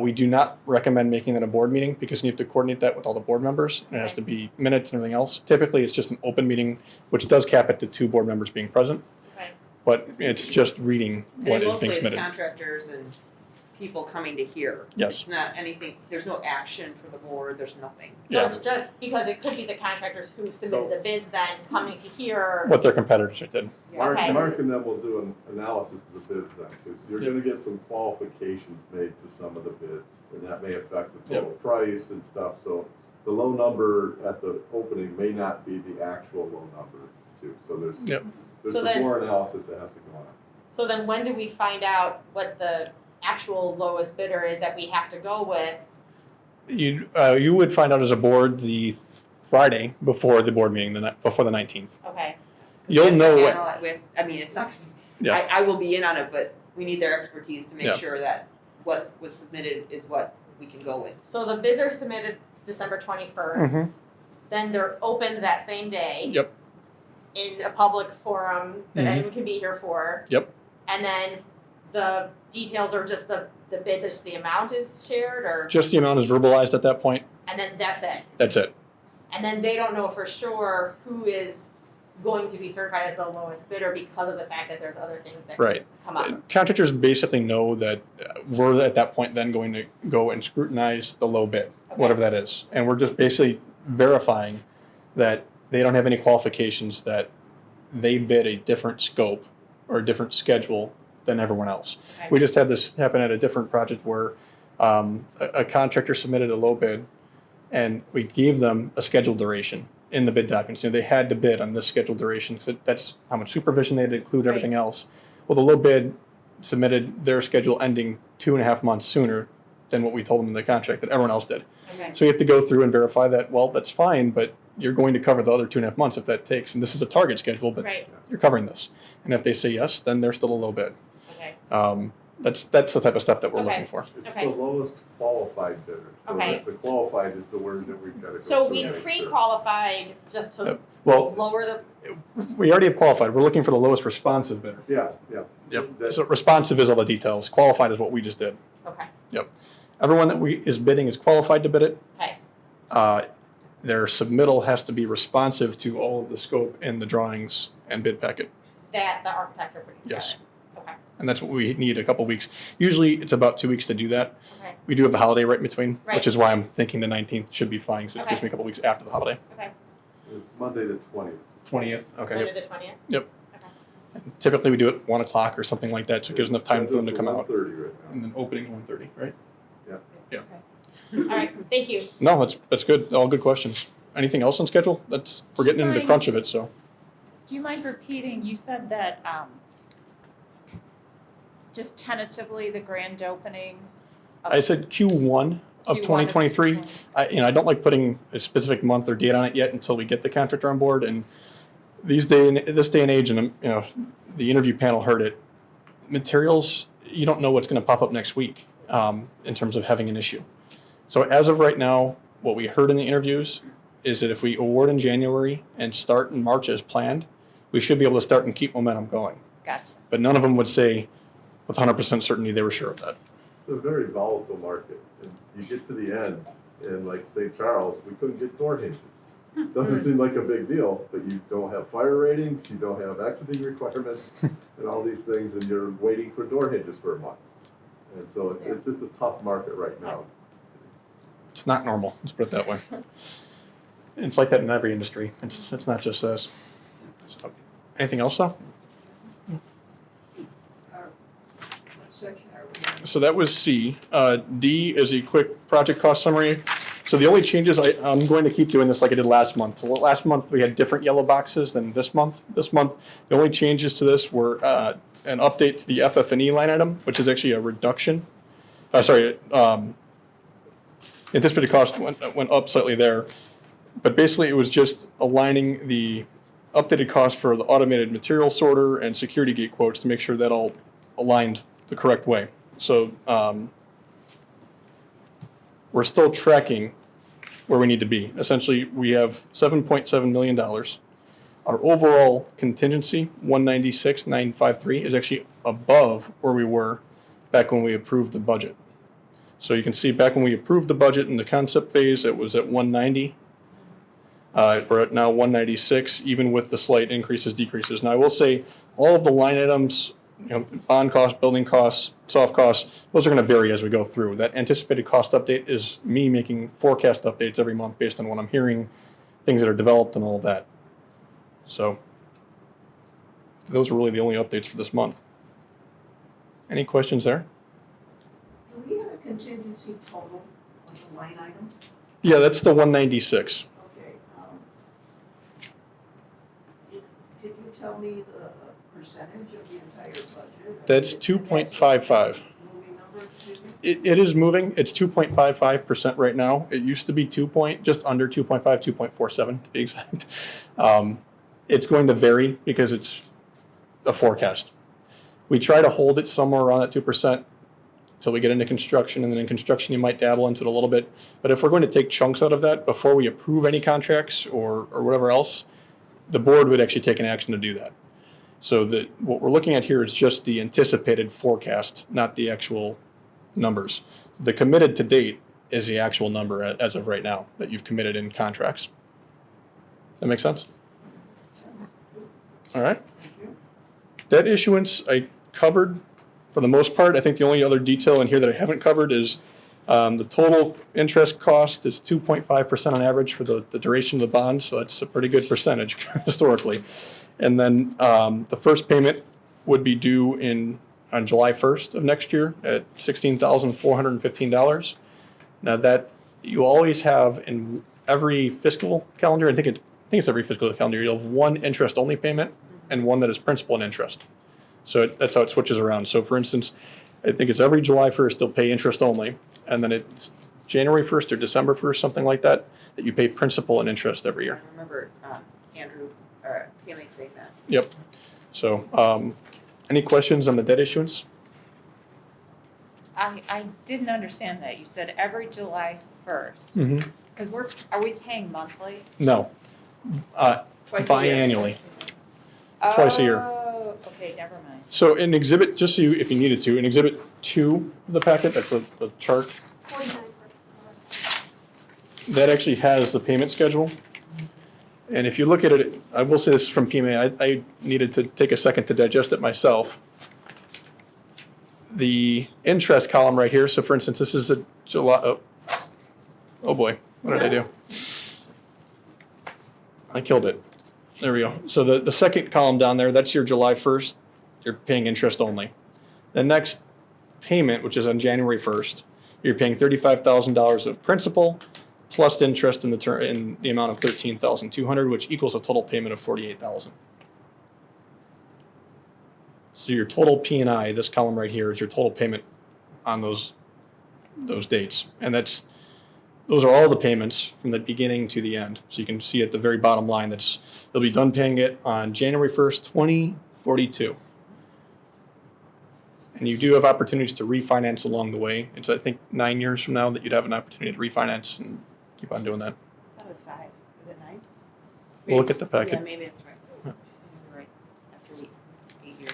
We do not recommend making that a board meeting because you have to coordinate that with all the board members, and it has to be minutes and everything else. Typically, it's just an open meeting, which does cap it to 2 board members being present, Okay. but it's just reading what is being submitted. Contractors and people coming to hear. Yes. It's not anything, there's no action for the board, there's nothing. So Yeah, it's just because it could be the contractors who submitted the bids then coming to hear. what their competitors did. Mark, Okay. Mark and then will do an analysis of the bids then, because you're gonna get some qualifications made to some of the bids, and that may affect the total price and stuff, so the low number at the opening may not be the actual low number too, so there's Yep. there's So some then- more analysis that has to go on. So then when do we find out what the actual lowest bidder is that we have to go with? You would find out as a board the Friday before the board meeting, before the 19th. Okay. You'll know what. It's not, Yeah. I will be in on it, but we need their expertise to make Yeah. sure that what was submitted is what we can go with. So the bids are submitted December 21st. Mhm. Then they're opened that same day. Yep. in a public forum that Mhm. anyone can be here for. Yep. And then the details are just the bid, just the amount is shared, or, Just the amount is verbalized at that point. and then that's it. That's it. And then they don't know for sure who is going to be certified as the lowest bidder because of the fact that there's other things that Right. come up. Contractors basically know that we're at that point then going to go and scrutinize the low bid, whatever that is. And we're just basically verifying that they don't have any qualifications, that they bid a different scope or a different schedule than everyone else. Okay. We just had this happen at a different project where a contractor submitted a low bid and we gave them a scheduled duration in the bid documents. You know, they had to bid on this scheduled duration because that's how much supervision they had to include, everything else. Well, the low bid submitted their schedule ending 2.5 months sooner than what we told them in the contract that everyone else did. Okay. So you have to go through and verify that, well, that's fine, but you're going to cover the other 2.5 months if that takes, and this is a target schedule, but Right. you're covering this. And if they say yes, then they're still a low bid. Okay. That's the type of stuff that we're Okay. looking for. It's Okay. the lowest qualified bidder. So Okay. the qualified is the word that we've got to go So through we and make sure. pre-qualified just to Yep. Well, lower the, we already have qualified. We're looking for the lowest responsive bidder. Yeah, yeah. Yep. That- So responsive is all the details. Qualified is what we just did. okay, Everyone that is bidding is qualified to bid it. okay, Their submittal has to be responsive to all of the scope in the drawings and bid packet. that the architects are putting together. Yes. Okay, And that's what we need, a couple weeks. Usually it's about 2 weeks to do that. okay, We do have a holiday right in between, Right. which is why I'm thinking the 19th should be fine, so it gives Okay. me a couple weeks after the holiday. okay. It's Monday the 20th. 20th, okay. Go to the 20th? Typically we do it 1 o'clock or something like that, so it gives enough time for them to come out. 1:30 right now. And then opening 1:30, right? All right, thank you. No, that's good. All good questions. Anything else on schedule? We're getting into the Fine. crunch of it, so. Do you mind repeating, you said that, just tentatively the grand opening? of I said Q1 of Q1 2023. I don't like putting a specific month or date on it yet until we get the contractor on board. And this day and age, and the interview panel heard it. Materials, you don't know what's going to pop up next week in terms of having an issue. So as of right now, what we heard in the interviews is that if we award in January and start in March as planned, we should be able to start and keep momentum going. Gotcha. But none of them would say with 100% certainty they were sure of that. It's a very volatile market. And you get to the end, and like St. Charles, we couldn't get door hinges. Doesn't seem like a big deal, but you don't have fire ratings, you don't have exiting requirements, and all these things, and you're waiting for door hinges for a month. And so it's just a tough market right now. It's not normal, let's put it that way. It's like that in every industry. It's not just this. So, anything else though? What section are we in? So that was C. D is a quick project cost summary. So the only changes, I'm going to keep doing this like I did last month. So last month we had different yellow boxes than this month. This month, the only changes to this were an update to the FF&E line item, which is actually a reduction. Anticipated cost went up slightly there. But basically it was just aligning the updated cost for the automated material sorter and security gate quotes to make sure that all aligned the correct way. So we're still tracking where we need to be. Essentially, we have $7.7 million. Our overall contingency, 196,953, is actually above where we were back when we approved the budget. So you can see back when we approved the budget in the concept phase, it was at 190. We're at now 196, even with the slight increases, decreases. Now I will say all of the line items, bond costs, building costs, soft costs, those are going to vary as we go through. That anticipated cost update is me making forecast updates every month based on what I'm hearing, things that are developed and all of that. So those are really the only updates for this month. Any questions there? Do we have a contingency total on the line item? Yeah, that's the 196. Okay, could you tell me the percentage of the entire budget? That's 2.55. Moving number, excuse me? It is moving. It's 2.55% right now. It used to be just under 2.5, 2.47 to be exact. It's going to vary because it's a forecast. We try to hold it somewhere around that 2% until we get into construction, and then in construction you might dabble into it a little bit. But if we're going to take chunks out of that before we approve any contracts or whatever else, the board would actually take an action to do that. So what we're looking at here is just the anticipated forecast, not the actual numbers. The committed to date is the actual number as of right now that you've committed in contracts. That make sense? All right. Debt issuance I covered for the most part. I think the only other detail in here that I haven't covered is the total interest cost is 2.5% on average for the duration of the bond, so that's a pretty good percentage historically. And then the first payment would be due on July 1st of next year at $16,415. Now that you always have in every fiscal calendar, I think it's every fiscal calendar, you'll have one interest-only payment and one that is principal and interest. So that's how it switches around. So for instance, I think it's every July 1st they'll pay interest only, and then it's January 1st or December 1st, something like that, that you pay principal and interest every year. I remember Andrew, or Tammy saying that. Yep. So any questions on the debt issuance? I didn't understand that. You said every July 1st. Mm-hmm. Because are we paying monthly? No. Twice a year. Biannually. Twice a year. Oh, okay, never mind. So in exhibit, just so you, if you needed to, in exhibit 2 of the packet, that's the chart, 49. that actually has the payment schedule. And if you look at it, I will say this from PMA, I needed to take a second to digest it myself. The interest column right here, so for instance, this is a July, oh boy, what did I do? I killed it. There we go. So the second column down there, that's your July 1st. You're paying interest only. The next payment, which is on January 1st, you're paying $35,000 of principal plus interest in the amount of $13,200, which equals a total payment of $48,000. So your total P&I, this column right here, is your total payment on those dates, and those are all the payments from the beginning to the end. So you can see at the very bottom line, they'll be done paying it on January 1st, 2042. And you do have opportunities to refinance along the way. It's, I think, 9 years from now that you'd have an opportunity to refinance and keep on doing that. That was 5. Is it 9? We'll look at the packet. Yeah, maybe it's right. You're right. After 8 years.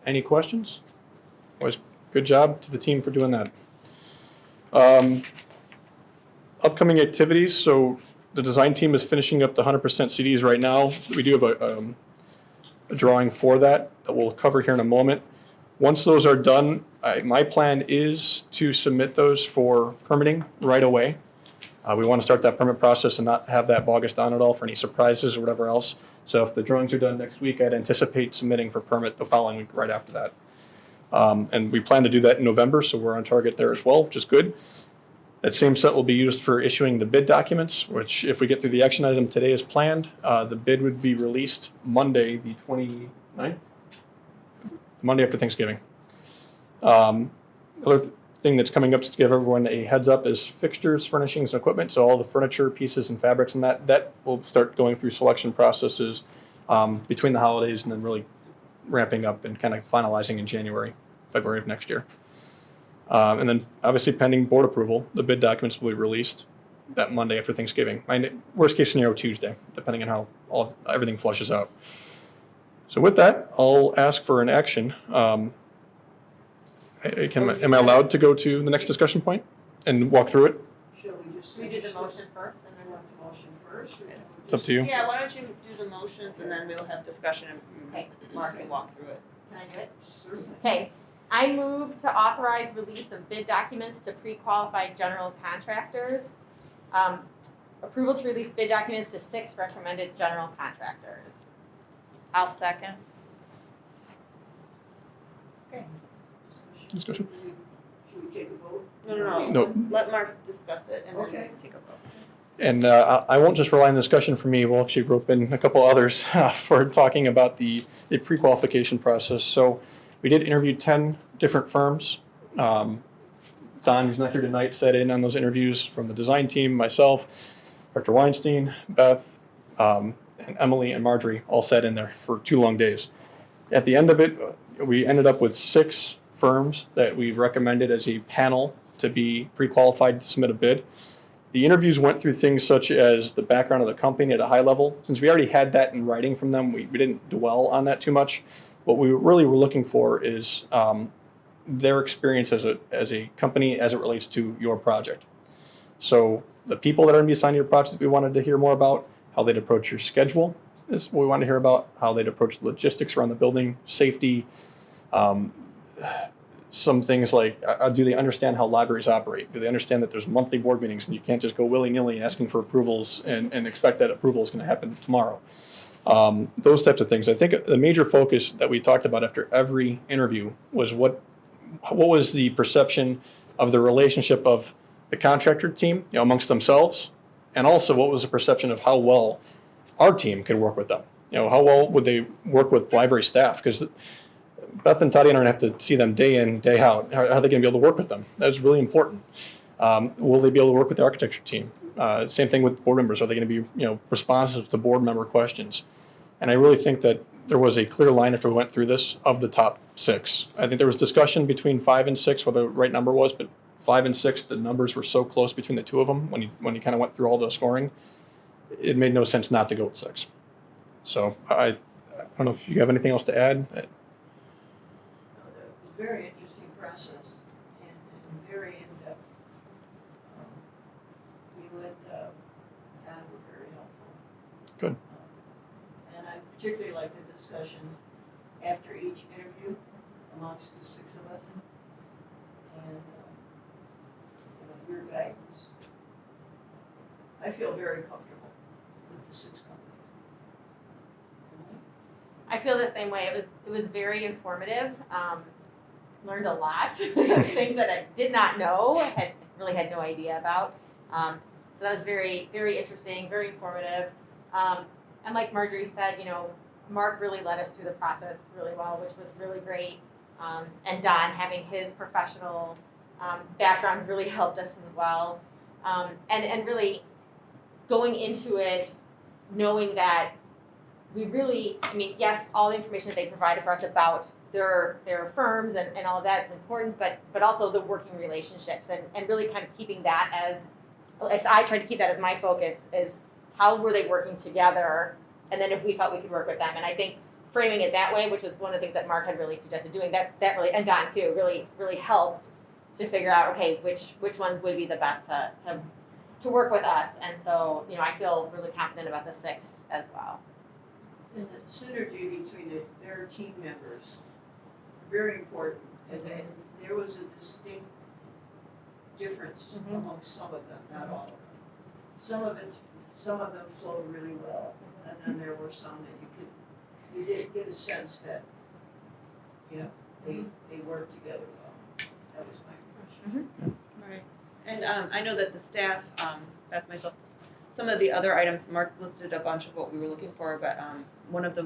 Any questions? Always good job to the team for doing that. Upcoming activities. So the design team is finishing up the 100% CDs right now. We do have a drawing for that we'll cover here in a moment. Once those are done, my plan is to submit those for permitting right away. We want to start that permit process and not have that bog us down at all for any surprises or whatever else. So if the drawings are done next week, I'd anticipate submitting for permit the following week right after that. And we plan to do that in November, so we're on target there as well, which is good. That same set will be used for issuing the bid documents, which if we get through the action item today as planned, the bid would be released Monday, the 29th, Monday after Thanksgiving. Other thing that's coming up, just to give everyone a heads up, is fixtures, furnishings, and equipment. So all the furniture pieces and fabrics and that will start going through selection processes between the holidays and then really ramping up and kind of finalizing in January, February of next year. And then obviously pending board approval, the bid documents will be released that Monday after Thanksgiving. Worst case scenario, Tuesday, depending on how everything flushes out. So with that, I'll ask for an action. Am I allowed to go to the next discussion point and walk through it? Shall we just? Should we do the motion first and then Want the motion first? Or It's up to you. Yeah, why don't you do the motions and then we'll have discussion and Mark can walk through it. Can I do it? Certainly. Okay, I move to authorize release of bid documents to pre-qualified general contractors. Approval to release bid documents to 6 recommended general contractors. I'll second. Discussion? Should we take a vote? No. No. Let Mark discuss it and then Okay. take a vote. And I won't just rely on the discussion from me. We'll actually rope in a couple others for talking about the pre-qualification process. So we did interview 10 different firms. Don, who's not here tonight, sat in on those interviews from the design team, myself, Dr. Weinstein, Beth, and Emily and Marjorie all sat in there for 2 long days. At the end of it, we ended up with 6 firms that we recommended as a panel to be pre-qualified to submit a bid. The interviews went through things such as the background of the company at a high level. Since we already had that in writing from them, we didn't dwell on that too much. What we really were looking for is their experience as a company as it relates to your project. So the people that are going to be assigned to your project, we wanted to hear more about how they'd approach your schedule. This is what we wanted to hear about, how they'd approach the logistics around the building, safety, some things like, do they understand how libraries operate? Do they understand that there's monthly board meetings and you can't just go willy-nilly asking for approvals and expect that approval is going to happen tomorrow? Those types of things. I think the major focus that we talked about after every interview was what was the perception of the relationship of the contractor team, amongst themselves, and also what was the perception of how well our team could work with them. How well would they work with library staff? Because Beth and Tatiana are going to have to see them day in, day out. How are they going to be able to work with them? That's really important. Will they be able to work with the architecture team? Same thing with board members. Are they going to be responsive to board member questions? And I really think that there was a clear line after we went through this of the top 6. I think there was discussion between 5 and 6 what the right number was, but 5 and 6, the numbers were so close between the two of them when you kind of went through all the scoring, it made no sense not to go with 6. So I don't know if you have anything else to add. Very interesting process and very in-depth. You and Don were very helpful. Good. And I particularly like the discussions after each interview amongst the 6 of us. And your guidance. I feel very comfortable with the 6 companies. I feel the same way. It was very informative. Learned a lot, things that I did not know, had no idea about. So that was very, very interesting, very informative. And like Marjorie said, Mark really led us through the process really well, which was really great. And Don, having his professional background really helped us as well. And really going into it, knowing that we really, yes, all the information that they provided for us about their firms and all of that is important, but also the working relationships and really kind of keeping that as I tried to keep that as my focus, is how were they working together, and then if we felt we could work with them. And I think framing it that way, which was one of the things that Mark had really suggested doing, that really, and Don too, really helped to figure out, okay, which ones would be the best to work with us. And so, I feel really confident about the 6 as well. And the synergy between their team members, very important. And then there was a distinct difference amongst some of them, not all of them. Some of them flowed really well, and then there were some that you did get a sense that, they worked together well. That was my impression. Right. And I know that the staff, Beth, myself, some of the other items, Mark listed a bunch of what we were looking for, but one of the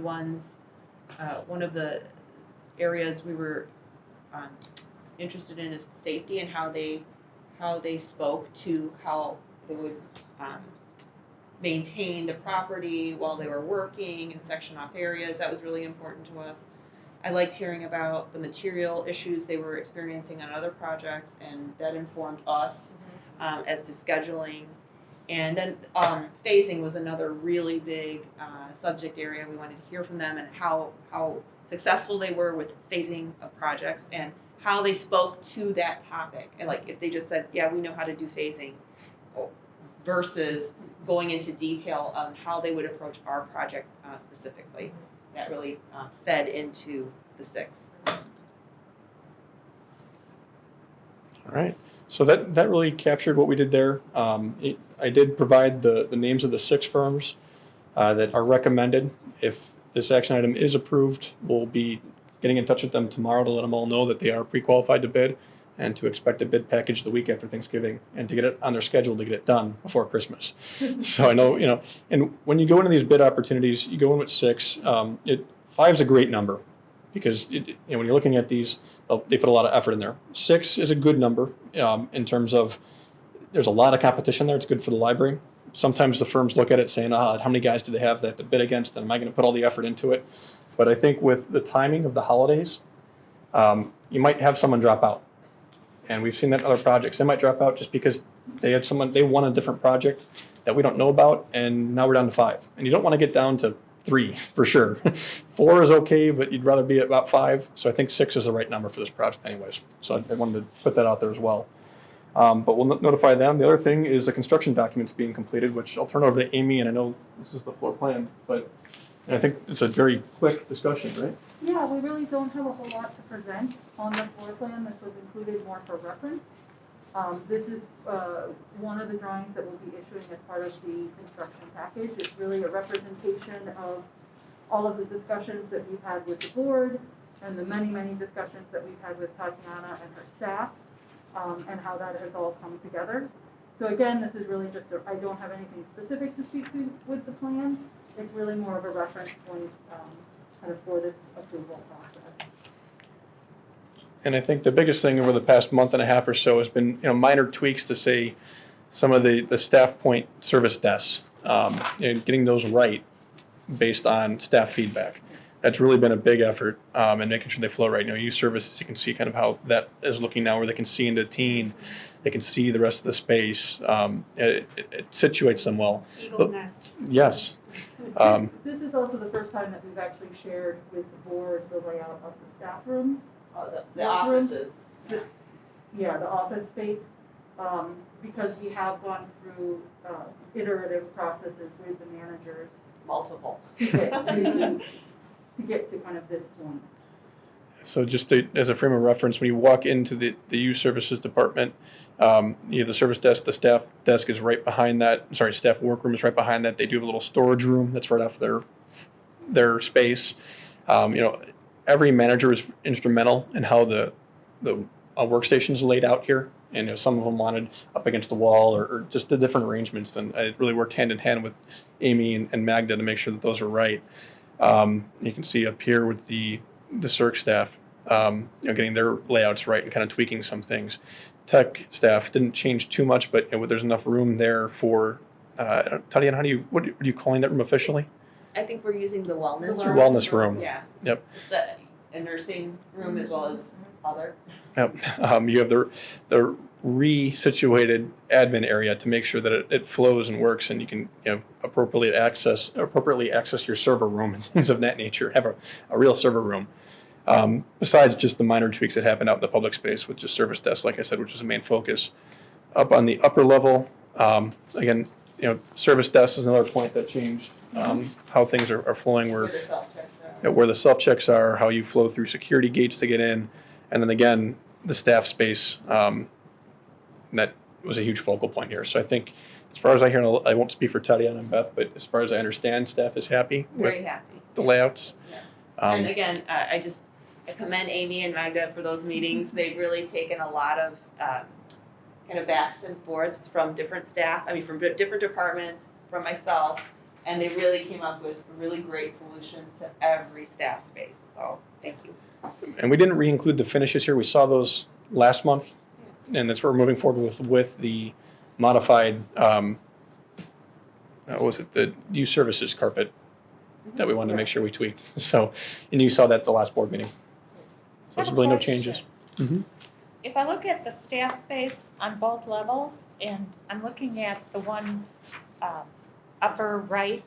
areas we were interested in is safety and how they spoke to how they would maintain the property while they were working and section off areas. That was really important to us. I liked hearing about the material issues they were experiencing on other projects, and that informed us as to scheduling. And then phasing was another really big subject area. We wanted to hear from them and how successful they were with phasing of projects and how they spoke to that topic. And like if they just said, yeah, we know how to do phasing, versus going into detail on how they would approach our project specifically. That really fed into the 6. All right. So that really captured what we did there. I did provide the names of the 6 firms that are recommended. If this action item is approved, we'll be getting in touch with them tomorrow to let them all know that they are pre-qualified to bid and to expect a bid package the week after Thanksgiving and to get it on their schedule to get it done before Christmas. So I know, and when you go into these bid opportunities, you go in with 6. 5 is a great number because when you're looking at these, they put a lot of effort in there. 6 is a good number in terms of there's a lot of competition there. It's good for the library. Sometimes the firms look at it saying, how many guys do they have that to bid against, and am I going to put all the effort into it? But I think with the timing of the holidays, you might have someone drop out. And we've seen that in other projects. They might drop out just because They won a different project that we don't know about, and now we're down to 5. And you don't want to get down to 3 for sure. 4 is okay, but you'd rather be at about 5. So I think 6 is the right number for this project anyways. So I wanted to put that out there as well. But we'll notify them. The other thing is the construction documents being completed, which I'll turn over to Amy, and I know this is the floor plan, but I think it's a very quick discussion, right? Yeah, we really don't have a whole lot to present on the floor plan. This was included more for reference. This is one of the drawings that we'll be issuing as part of the construction package. It's really a representation of all of the discussions that we've had with the board and the many, many discussions that we've had with Tatiana and her staff, and how that has all come together. So again, this is really just, I don't have anything specific to speak to with the plan. It's really more of a reference point kind of for this approval process. And I think the biggest thing over the past month and a half or so has been, minor tweaks to say some of the staff point service desks, and getting those right based on staff feedback. That's really been a big effort, and making sure they flow right. Youth services, you can see kind of how that is looking now, where they can see into teen, they can see the rest of the space. It situates them well. Eagle's nest. Yes. This is also the first time that we've actually shared with the board the layout of the staff rooms. The offices. Yeah, the office space, because we have gone through iterative processes with the managers Multiple. to get to kind of this point. So just as a frame of reference, when you walk into the youth services department, the service desk, the staff desk is right behind that. Sorry, staff workroom is right behind that. They do have a little storage room that's right off their space. Every manager is instrumental in how the workstation is laid out here. And some of them wanted up against the wall or just the different arrangements. And it really worked hand in hand with Amy and Magda to make sure that those are right. You can see up here with the CERC staff, getting their layouts right and kind of tweaking some things. Tech staff didn't change too much, but there's enough room there for, Tatiana, what are you calling that room officially? I think we're using the wellness room. Wellness room. Yeah. Yep. It's a nursing room as well as other. Yep. You have the resituated admin area to make sure that it flows and works, and you can appropriately access your server room and things of that nature. Have a real server room. Besides just the minor tweaks that happened out in the public space with just service desks, like I said, which is the main focus. Up on the upper level, again, service desks is another point that changed. How things are flowing, where the self-checks are, how you flow through security gates to get in, and then again, the staff space, that was a huge focal point here. So I think, as far as I hear, I won't speak for Tatiana and Beth, but as far as I understand, staff is happy with Very happy. the layouts. Yeah. And again, I commend Amy and Magda for those meetings. They've really taken a lot of kind of backs and forths from different staff, from different departments, from myself, and they really came up with really great solutions to every staff space. So thank you. And we didn't re-include the finishes here. We saw those last month, and that's what we're moving forward with the modified, the youth services carpet that we wanted to make sure we tweaked. So, and you saw that at the last board meeting. So there's really no changes. Mm-hmm. If I look at the staff space on both levels, and I'm looking at the one upper right,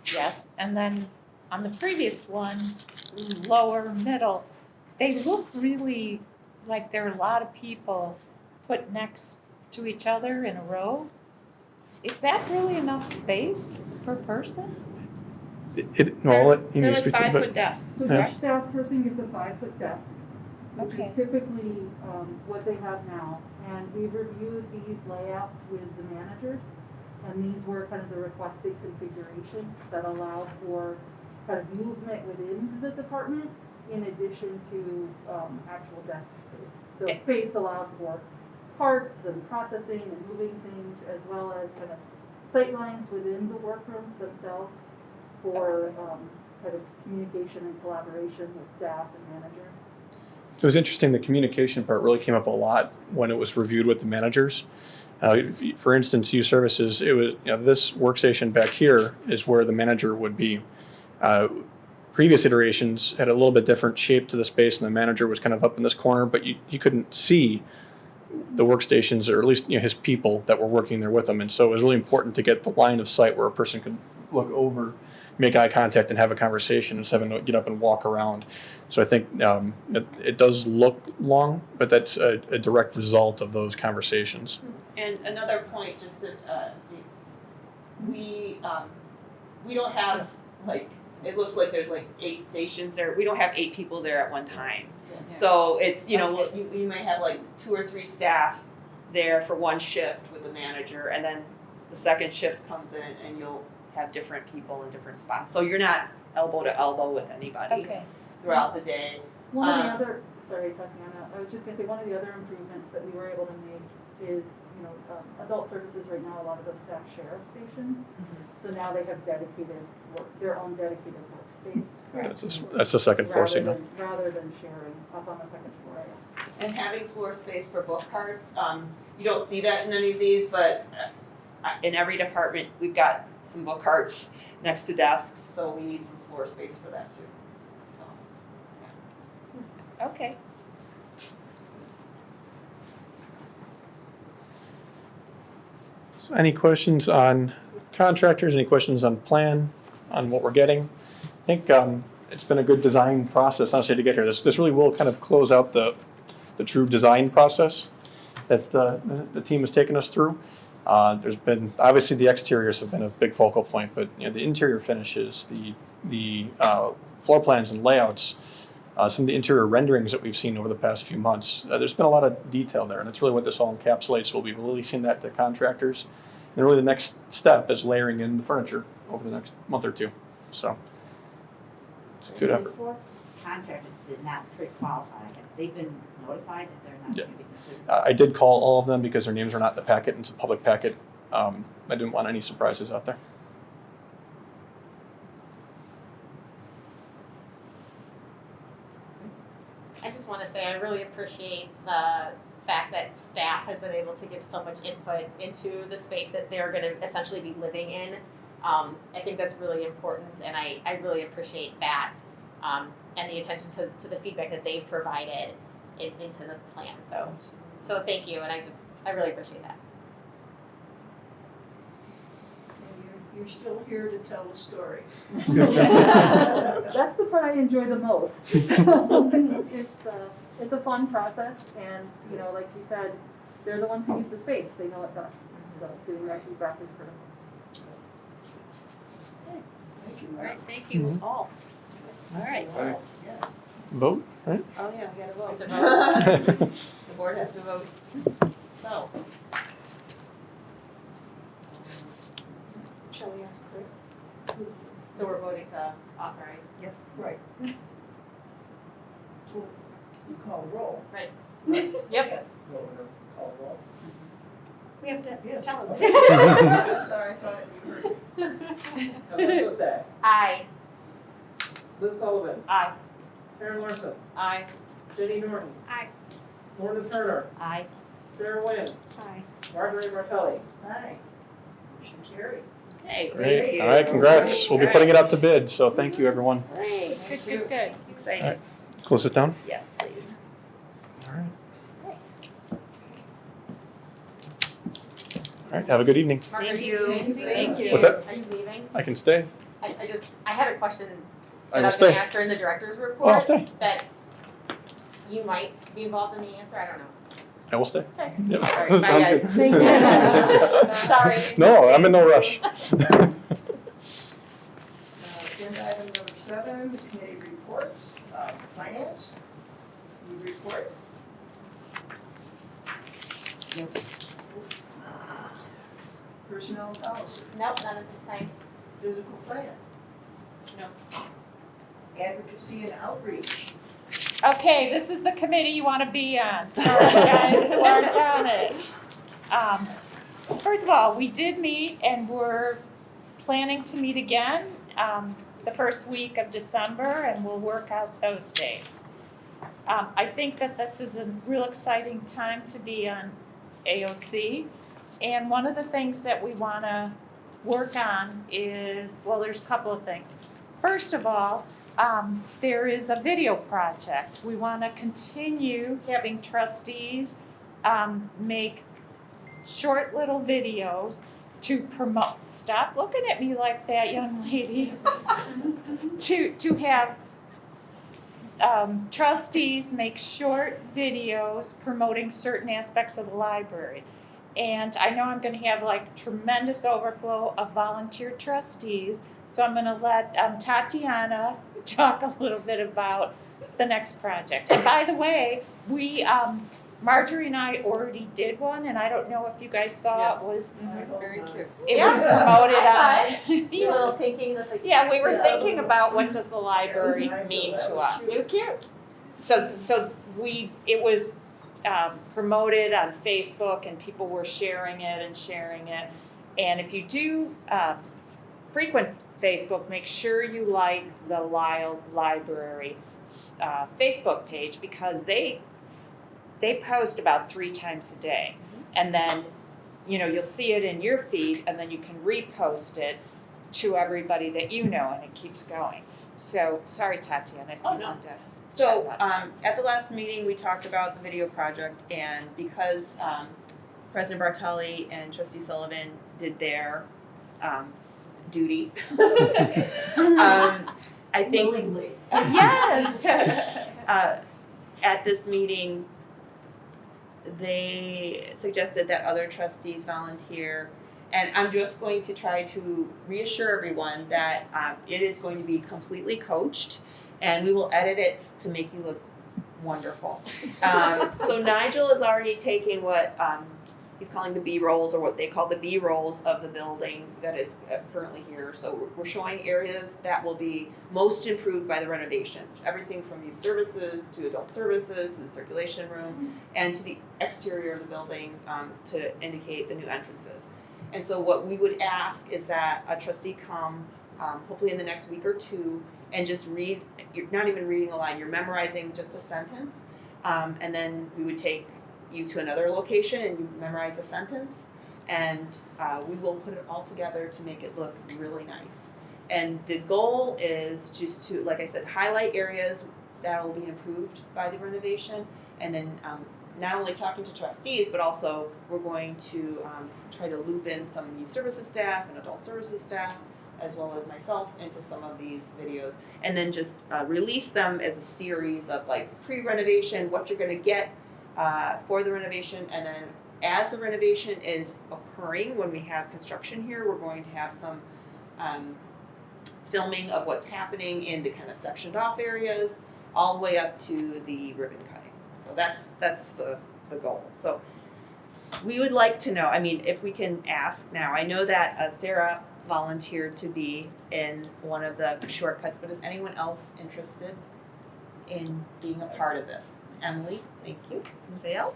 yes, and then on the previous one, lower middle, they look really like there are a lot of people put next to each other in a row. Is that really enough space per person? They're like 5-foot desks. So each staff person gets a 5-foot desk, which Okay. is typically what they have now. And we reviewed these layouts with the managers, and these were kind of the requested configurations that allow for kind of movement within the department in addition to actual desk space. So space allowed for parts and processing and moving things, as well as kind of sight lines within the workrooms themselves for kind of communication and collaboration with staff and managers. It was interesting, the communication part really came up a lot when it was reviewed with the managers. For instance, youth services, it was, this workstation back here is where the manager would be. Previous iterations had a little bit different shape to the space, and the manager was kind of up in this corner, but you couldn't see the workstations, or at least his people that were working there with him. And so it was really important to get the line of sight where a person could look over, make eye contact, and have a conversation instead of having to get up and walk around. So I think it does look long, but that's a direct result of those conversations. And another point, just to, we don't have, like, it looks like there's like 8 stations there. We don't have 8 people there at one time. So it's, you may have like 2 or 3 staff there for one shift with the manager, and then the second shift comes in and you'll have different people in different spots. So you're not elbow to elbow with anybody throughout the day. One of the other, sorry, Tatiana, I was just gonna say, one of the other improvements that we were able to make is, adult services right now, a lot of those staff share stations. So now they have their own dedicated workspace. That's the second floor signal. Rather than sharing up on the second floor. And having floor space for book carts, you don't see that in any of these, but in every department, we've got some book carts next to desks, so we need some floor space for that too. So, Okay. So any questions on contractors? Any questions on plan, on what we're getting? I think it's been a good design process, honestly, to get here. This really will kind of close out the true design process that the team has taken us through. There's been, obviously the exteriors have been a big focal point, but the interior finishes, the floor plans and layouts, some of the interior renderings that we've seen over the past few months, there's been a lot of detail there, and it's really what this all encapsulates. We'll be releasing that to contractors, and really the next step is layering in the furniture over the next month or 2. So it's a good effort. Contractors did not pre-qualify. Have they been notified that they're not going to be considered? I did call all of them because their names are not in the packet, and it's a public packet. I didn't want any surprises out there. I just want to say I really appreciate the fact that staff has been able to give so much input into the space that they're going to essentially be living in. I think that's really important, and I really appreciate that and the attention to the feedback that they've provided into the plan. So thank you, and I really appreciate that. You're still here to tell the story. That's the part I enjoy the most. So it's a fun process, and like you said, they're the ones who use the space. They know it best. So doing that feedback is critical. Thank you. all right, thank you all. All right. Thanks. Vote, right? Oh yeah, we gotta vote. To vote. The board has to vote. So. Shall we ask Chris? So we're voting to authorize. Yes. Right. Well, you call roll. Right. Yep. We have to Yes. tell them. I'm sorry, I thought you heard. Melissa Stack, Aye. Liz Sullivan, Aye. Karen Larson, Aye. Jenny Norton. Aye. Lorna Turner, Aye. Sarah Wynn, Aye. Marjorie Martelli. Aye. Motion carried. Okay, Great. All right, congrats. We'll be putting it out to bid, so thank you, everyone. Great. Good. Exciting. All right. Close it down. Yes, please. All right. Great. All right, have a good evening. Mark, Thank are you. leaving? Thank you. What's that? Are you leaving? I can stay. I had a question I that I will was going stay. to ask during the director's Oh, I'll report stay. that you might be involved in the answer. I don't know. I will stay. Okay. Yep. All right, bye, Sounds guys. good. Thank you. Sorry. No, I'm in no rush. Agenda item number 7, committee reports, finance. You report? Nope. Personnel policy, Nope, not at this time. physical plan. No. Advocacy and outreach. Okay, this is the committee you want to be on. Sorry, guys who aren't on it. First of all, we did meet and we're planning to meet again the first week of December, and we'll work out those days. I think that this is a real exciting time to be on AOC, and one of the things that we want to work on is, well, there's a couple of things. First of all, there is a video project. We want to continue having trustees make short little videos to promote, stop looking at me like that, young lady, to have trustees make short videos promoting certain aspects of the library. And I know I'm gonna have like tremendous overflow of volunteer trustees, so I'm gonna let Tatiana talk a little bit about the next project. And by the way, we, Marjorie and I already did one, and I don't know if you guys saw, Yes. it was, Very cute. it was promoted I saw on. The little thinking that like. Yeah, we were thinking about what does the library Yeah, it was nice. mean That to was us. cute. It was cute. So it was promoted on Facebook, and people were sharing it. And if you do frequent Facebook, make sure you like the Lisle Library Facebook page, because they post about 3 times a day. And then, you'll see it in your feed, and then you can repost it to everybody that you know, and it keeps going. So, sorry, Tatiana, if you Oh, no. want to. So, at the last meeting, we talked about the video project, and because President Bartelli and Trustee Sullivan did their duty, I think Willingly. Yes. at this meeting, they suggested that other trustees volunteer. And I'm just going to try to reassure everyone that it is going to be completely coached, and we will edit it to make you look wonderful. So Nigel is already taking what he's calling the B-rolls, or what they call the B-rolls of the building that is currently here. So we're showing areas that will be most improved by the renovation. Everything from youth services to adult services to the circulation room and to the exterior of the building to indicate the new entrances. And so what we would ask is that a trustee come, hopefully in the next week or two, and just read, you're not even reading a line, you're memorizing just a sentence. And then we would take you to another location and you memorize a sentence. And we will put it all together to make it look really nice. And the goal is just to, like I said, highlight areas that will be improved by the renovation. And then not only talking to trustees, but also we're going to try to loop in some youth services staff and adult services staff, as well as myself, into some of these videos. And then just release them as a series of like pre-renovation, what you're gonna get for the renovation. And then as the renovation is occurring, when we have construction here, we're going to have some filming of what's happening in the kind of sectioned off areas, all the way up to the ribbon cutting. So that's the goal. So we would like to know, I mean, if we can ask now, I know that Sarah volunteered to be in one of the shortcuts, but is anyone else interested in being a part of this? Emily, thank you. Anybody else?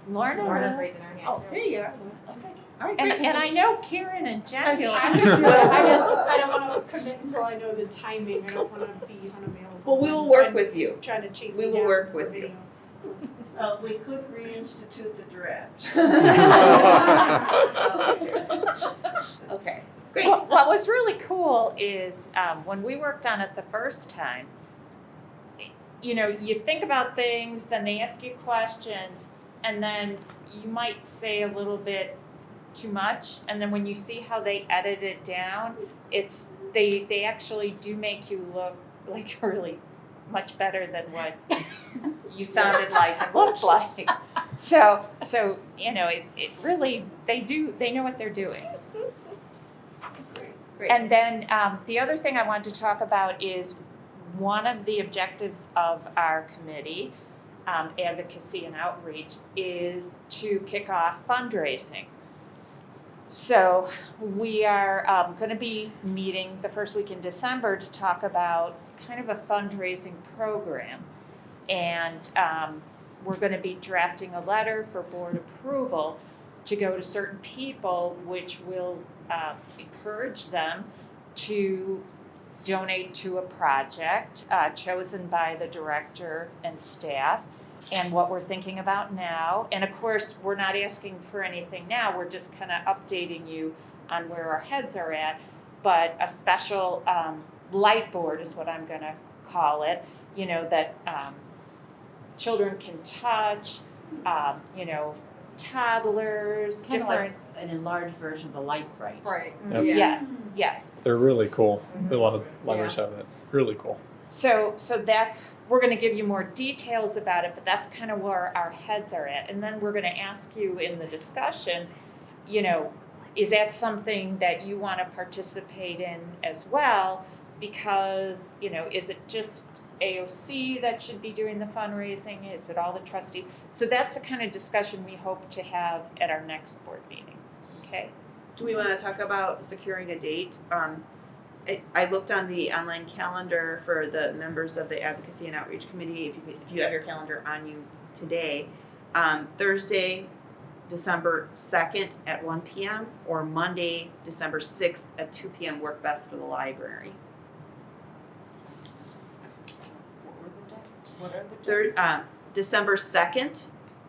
Lorna. Lorna's raising her hand. Oh, there you are. Okay. All right, And, great. and I know Karen and Jen do. I would do it. I don't wanna commit until I know the timing, I don't wanna be unavailable. Well, we will work with you. Trying to chase We me will down work for with video. We could reinstitute the drafts. Okay, great. What was really cool is when we worked on it the first time, you think about things, then they ask you questions, and then you might say a little bit too much, and then when you see how they edit it down, they actually do make you look like really much better than what you sounded like and looked like. So it really, they know what they're doing. Great. And then the other thing I wanted to talk about is one of the objectives of our committee, advocacy and outreach, is to kick off fundraising. So we are going to be meeting the first week in December to talk about kind of a fundraising program. And we're going to be drafting a letter for board approval to go to certain people, which will encourage them to donate to a project chosen by the director and staff, and what we're thinking about now. And of course, we're not asking for anything now, we're just kind of updating you on where our heads are at. But a special light board is what I'm going to call it, that children can touch, you know, toddlers, Kind of like different. an enlarged version of the light bright. Right. Yep. Yes, yes. They're really cool. A lot of libraries have that. Really cool. So that's, we're gonna give you more details about it, but that's kind of where our heads are at. And then we're gonna ask you in the discussion, you know, is that something that you wanna participate in as well? Because, you know, is it just AOC that should be doing the fundraising? Is it all the trustees? So that's the kind of discussion we hope to have at our next board meeting, okay? Do we want to talk about securing a date? I looked on the online calendar for the members of the Advocacy and Outreach Committee, if you have your calendar on you today. Thursday, December 2nd at 1 p.m. or Monday, December 6th at 2 p.m. work best for the library. What are the dates? December 2nd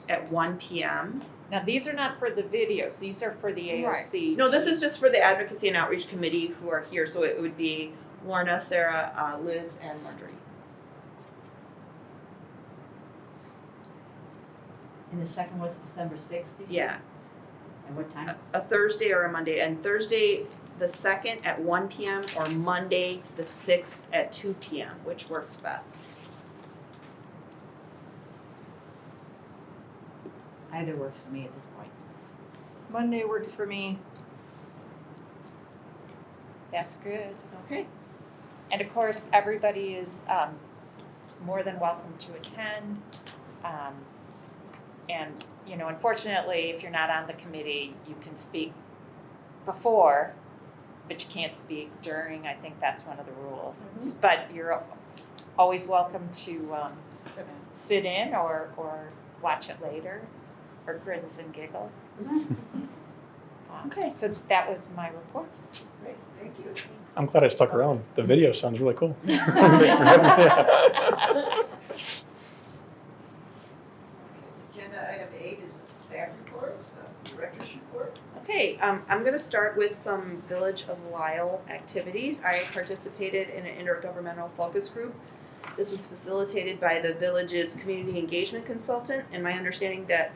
at 1 p.m. Now, these are not for the videos, these are for the AOC. No, this is just for the Advocacy and Outreach Committee who are here, so it would be Lorna, Sarah, Liz, and Marjorie. And the second was December 6th? you said? Yeah, And what time? a Thursday or a Monday, and Thursday the 2nd at 1 p.m. or Monday the 6th at 2 p.m., which works best? Either works for me at this point. Monday works for me. That's good. Okay. And of course, everybody is more than welcome to attend. And, you know, unfortunately, if you're not on the committee, you can speak before, but you can't speak during. I think that's one of the rules. Mm-hmm. But you're always welcome to Sit in. sit in or watch it later for grins and giggles. Okay. So that was my report. Great, thank you. I'm glad I stuck around. The video sounds really cool. Agenda item 8 is staff reports, director's report. Okay, I'm gonna start with some Village of Lisle activities. I participated in an intergovernmental focus group. This was facilitated by the village's community engagement consultant, and my understanding that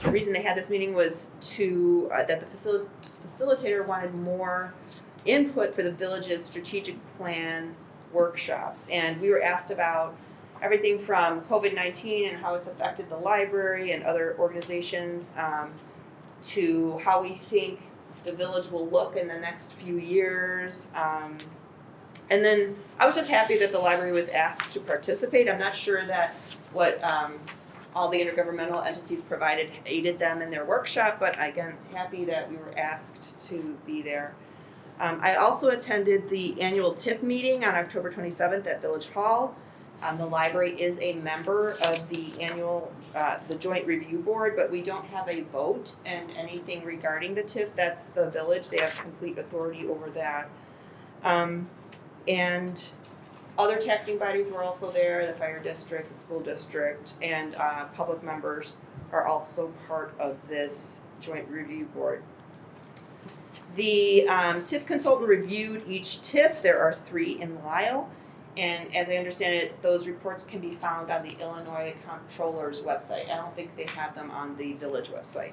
the reason they had this meeting was to that the facilitator wanted more input for the village's strategic plan workshops, and we were asked about everything from COVID-19 and how it's affected the library and other organizations, to how we think the village will look in the next few years. And then I was just happy that the library was asked to participate. I'm not sure that what all the intergovernmental entities provided aided them in their workshop, but again, happy that we were asked to be there. I also attended the annual TIF meeting on October 27th at Village Hall. The library is a member of the annual, the Joint Review Board, but we don't have a vote in anything regarding the TIF. That's the village. They have complete authority over that. And other taxing bodies were also there, the fire district, the school district, and public members are also part of this Joint Review Board. The TIF consultant reviewed each TIF. There are 3 in Lisle. And as I understand it, those reports can be found on the Illinois Comptroller's website. I don't think they have them on the village website.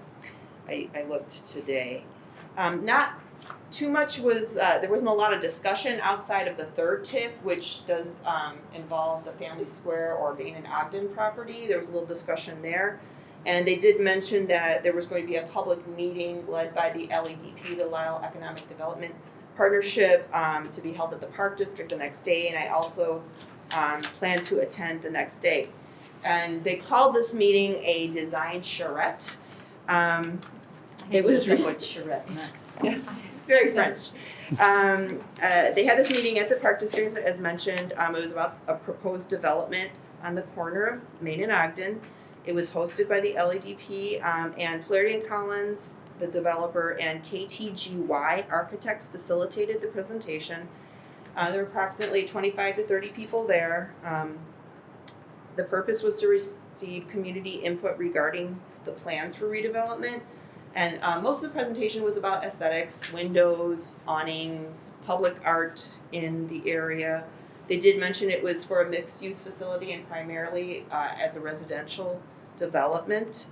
I looked today. Not too much was, there wasn't a lot of discussion outside of the 3rd TIF, which does involve the Family Square or Vane and Ogden property. There was a little discussion there. And they did mention that there was going to be a public meeting led by the LEDP, the Lisle Economic Development Partnership, to be held at the Park District the next day, and I also plan to attend the next day. And they called this meeting a design charrette. It was really charrette. yes, very French. They had this meeting at the Park District, as mentioned. It was about a proposed development on the corner of Main and Ogden. It was hosted by the LEDP and Flaherty and Collins, the developer, and KTGY Architects facilitated the presentation. There were approximately 25 to 30 people there. The purpose was to receive community input regarding the plans for redevelopment. And most of the presentation was about aesthetics, windows, awnings, public art in the area. They did mention it was for a mixed-use facility and primarily as a residential development.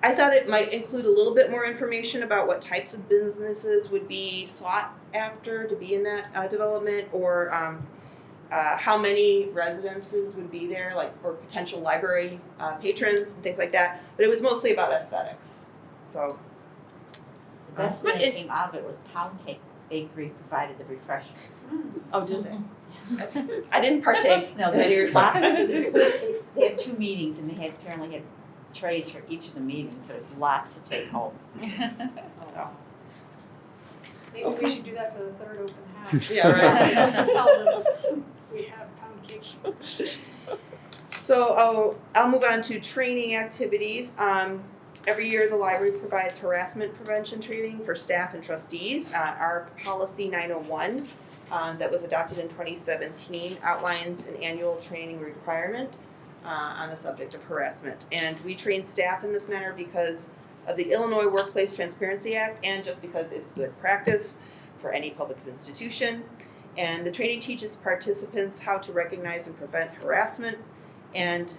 I thought it might include a little bit more information about what types of businesses would be sought after to be in that development, or how many residences would be there, like, or potential library patrons and things like that. But it was mostly about aesthetics. So The best thing that came out of it was Pound Cake Bakery provided the refreshments. oh, did they? I didn't partake No, in any there's refreshments. lots. They had 2 meetings and they apparently had trays for each of the meetings, so there's lots to take home. Maybe we should do that for the third open house. Yeah, right. Tell them we have pound cake. So I'll move on to training activities. Every year, the library provides harassment prevention training for staff and trustees. Our policy 901 that was adopted in 2017 outlines an annual training requirement on the subject of harassment. And we train staff in this manner because of the Illinois Workplace Transparency Act, and just because it's good practice for any public institution. And the training teaches participants how to recognize and prevent harassment, and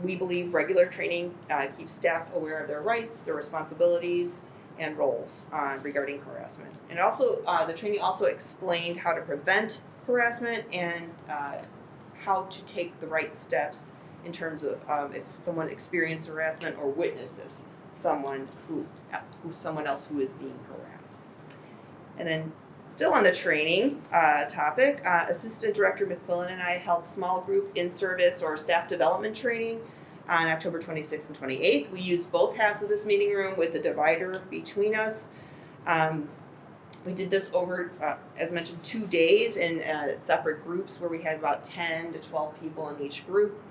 we believe regular training keeps staff aware of their rights, their responsibilities, and roles regarding harassment. And also, the training also explained how to prevent harassment and how to take the right steps in terms of if someone experienced harassment or witnesses someone someone else who is being harassed. And then, still on the training topic, Assistant Director McQuillan and I held small group in-service or staff development training on October 26th and 28th. We used both halves of this meeting room with a divider between us. We did this over, as mentioned, 2 days in separate groups where we had about 10 to 12 people in each group.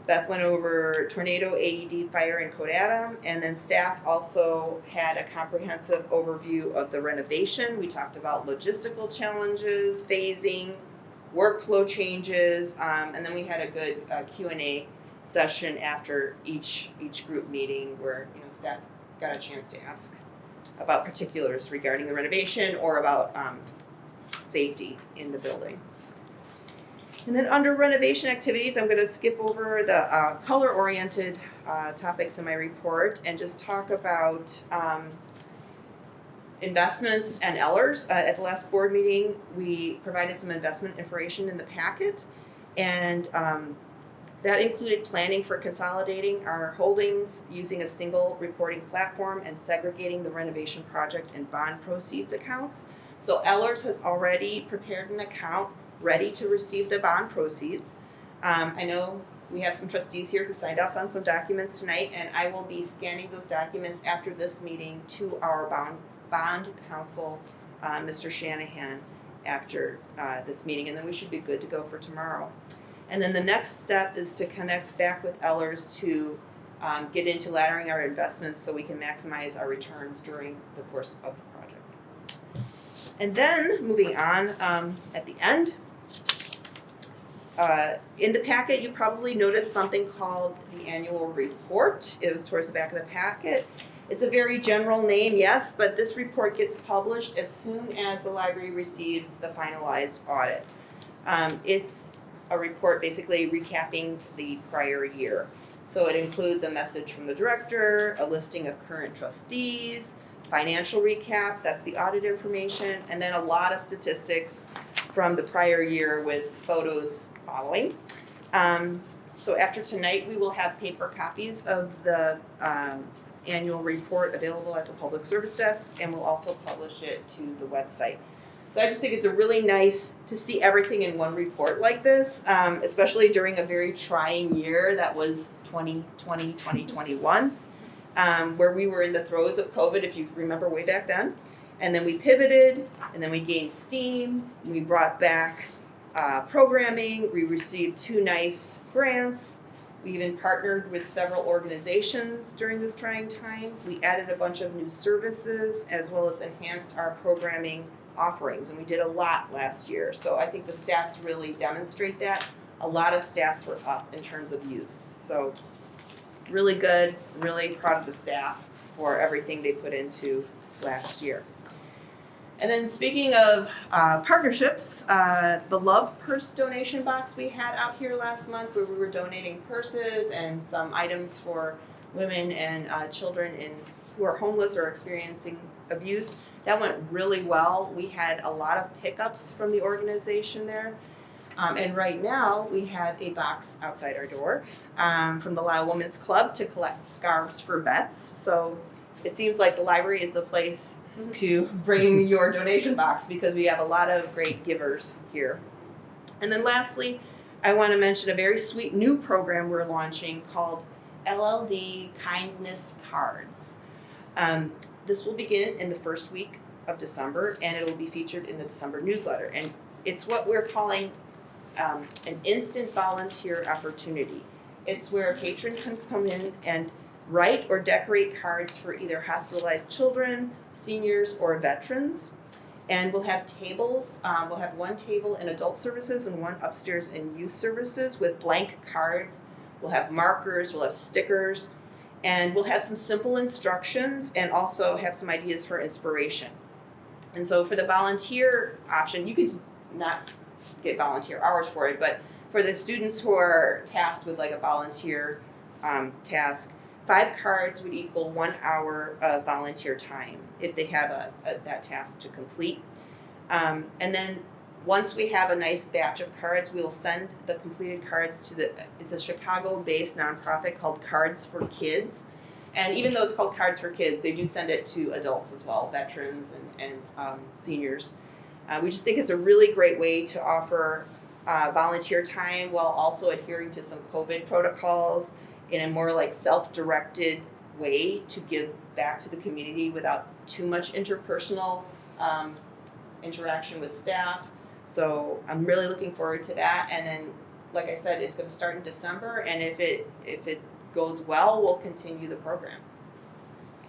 Beth went over tornado, AED, fire, and Code Adam, and then staff also had a comprehensive overview of the renovation. We talked about logistical challenges, phasing, workflow changes, and then we had a good Q&A session after each group meeting where staff got a chance to ask about particulars regarding the renovation or about safety in the building. And then under renovation activities, I'm going to skip over the color-oriented topics in my report and just talk about investments and Ellers. At the last board meeting, we provided some investment information in the packet, and that included planning for consolidating our holdings using a single reporting platform and segregating the renovation project and bond proceeds accounts. So Ellers has already prepared an account ready to receive the bond proceeds. I know we have some trustees here who signed off on some documents tonight, and I will be scanning those documents after this meeting to our bond counsel, Mr. Shanahan, after this meeting, and then we should be good to go for tomorrow. And then the next step is to connect back with Ellers to get into laddering our investments so we can maximize our returns during the course of the project. And then, moving on, at the end, in the packet you probably noticed something called the annual report. It was towards the back of the packet. It's a very general name, yes, but this report gets published as soon as the library receives the finalized audit. It's a report basically recapping the prior year. So it includes a message from the director, a listing of current trustees, financial recap, that's the audit information, and then a lot of statistics from the prior year with photos following. So after tonight, we will have paper copies of the annual report available at the public service desk, and we'll also publish it to the website. So I just think it's really nice to see everything in one report like this, especially during a very trying year that was 2020, 2021, where we were in the throes of COVID, if you remember way back then. And then we pivoted, and then we gained steam, we brought back programming, we received 2 nice grants, we even partnered with several organizations during this trying time. We added a bunch of new services as well as enhanced our programming offerings, and we did a lot last year. So I think the stats really demonstrate that. A lot of stats were up in terms of use. So really good, really proud of the staff for everything they put into last year. And then speaking of partnerships, the Love Purse donation box we had out here last month where we were donating purses and some items for women and children who are homeless or experiencing abuse. That went really well. We had a lot of pickups from the organization there. And right now, we have a box outside our door from the Lisle Women's Club to collect scarves for vets. So it seems like the library is the place to bring your donation box because we have a lot of great givers here. And then lastly, I want to mention a very sweet new program we're launching called LLD Kindness Cards. This will begin in the first week of December and it will be featured in the December newsletter. And it's what we're calling an instant volunteer opportunity. It's where a patron can come in and write or decorate cards for either hospitalized children, seniors, or veterans. And we'll have tables. We'll have one table in adult services and one upstairs in youth services with blank cards. We'll have markers, we'll have stickers, and we'll have some simple instructions and also have some ideas for inspiration. And so for the volunteer option, you could not get volunteer hours for it, but for the students who are tasked with like a volunteer task, 5 cards would equal 1 hour of volunteer time if they have that task to complete. And then once we have a nice batch of cards, we'll send the completed cards to it's a Chicago-based nonprofit called Cards for Kids. And even though it's called Cards for Kids, they do send it to adults as well, veterans and seniors. We just think it's a really great way to offer volunteer time while also adhering to some COVID protocols in a more like self-directed way to give back to the community without too much interpersonal interaction with staff. So I'm really looking forward to that. And then, like I said, it's going to start in December. And if it goes well, we'll continue the program.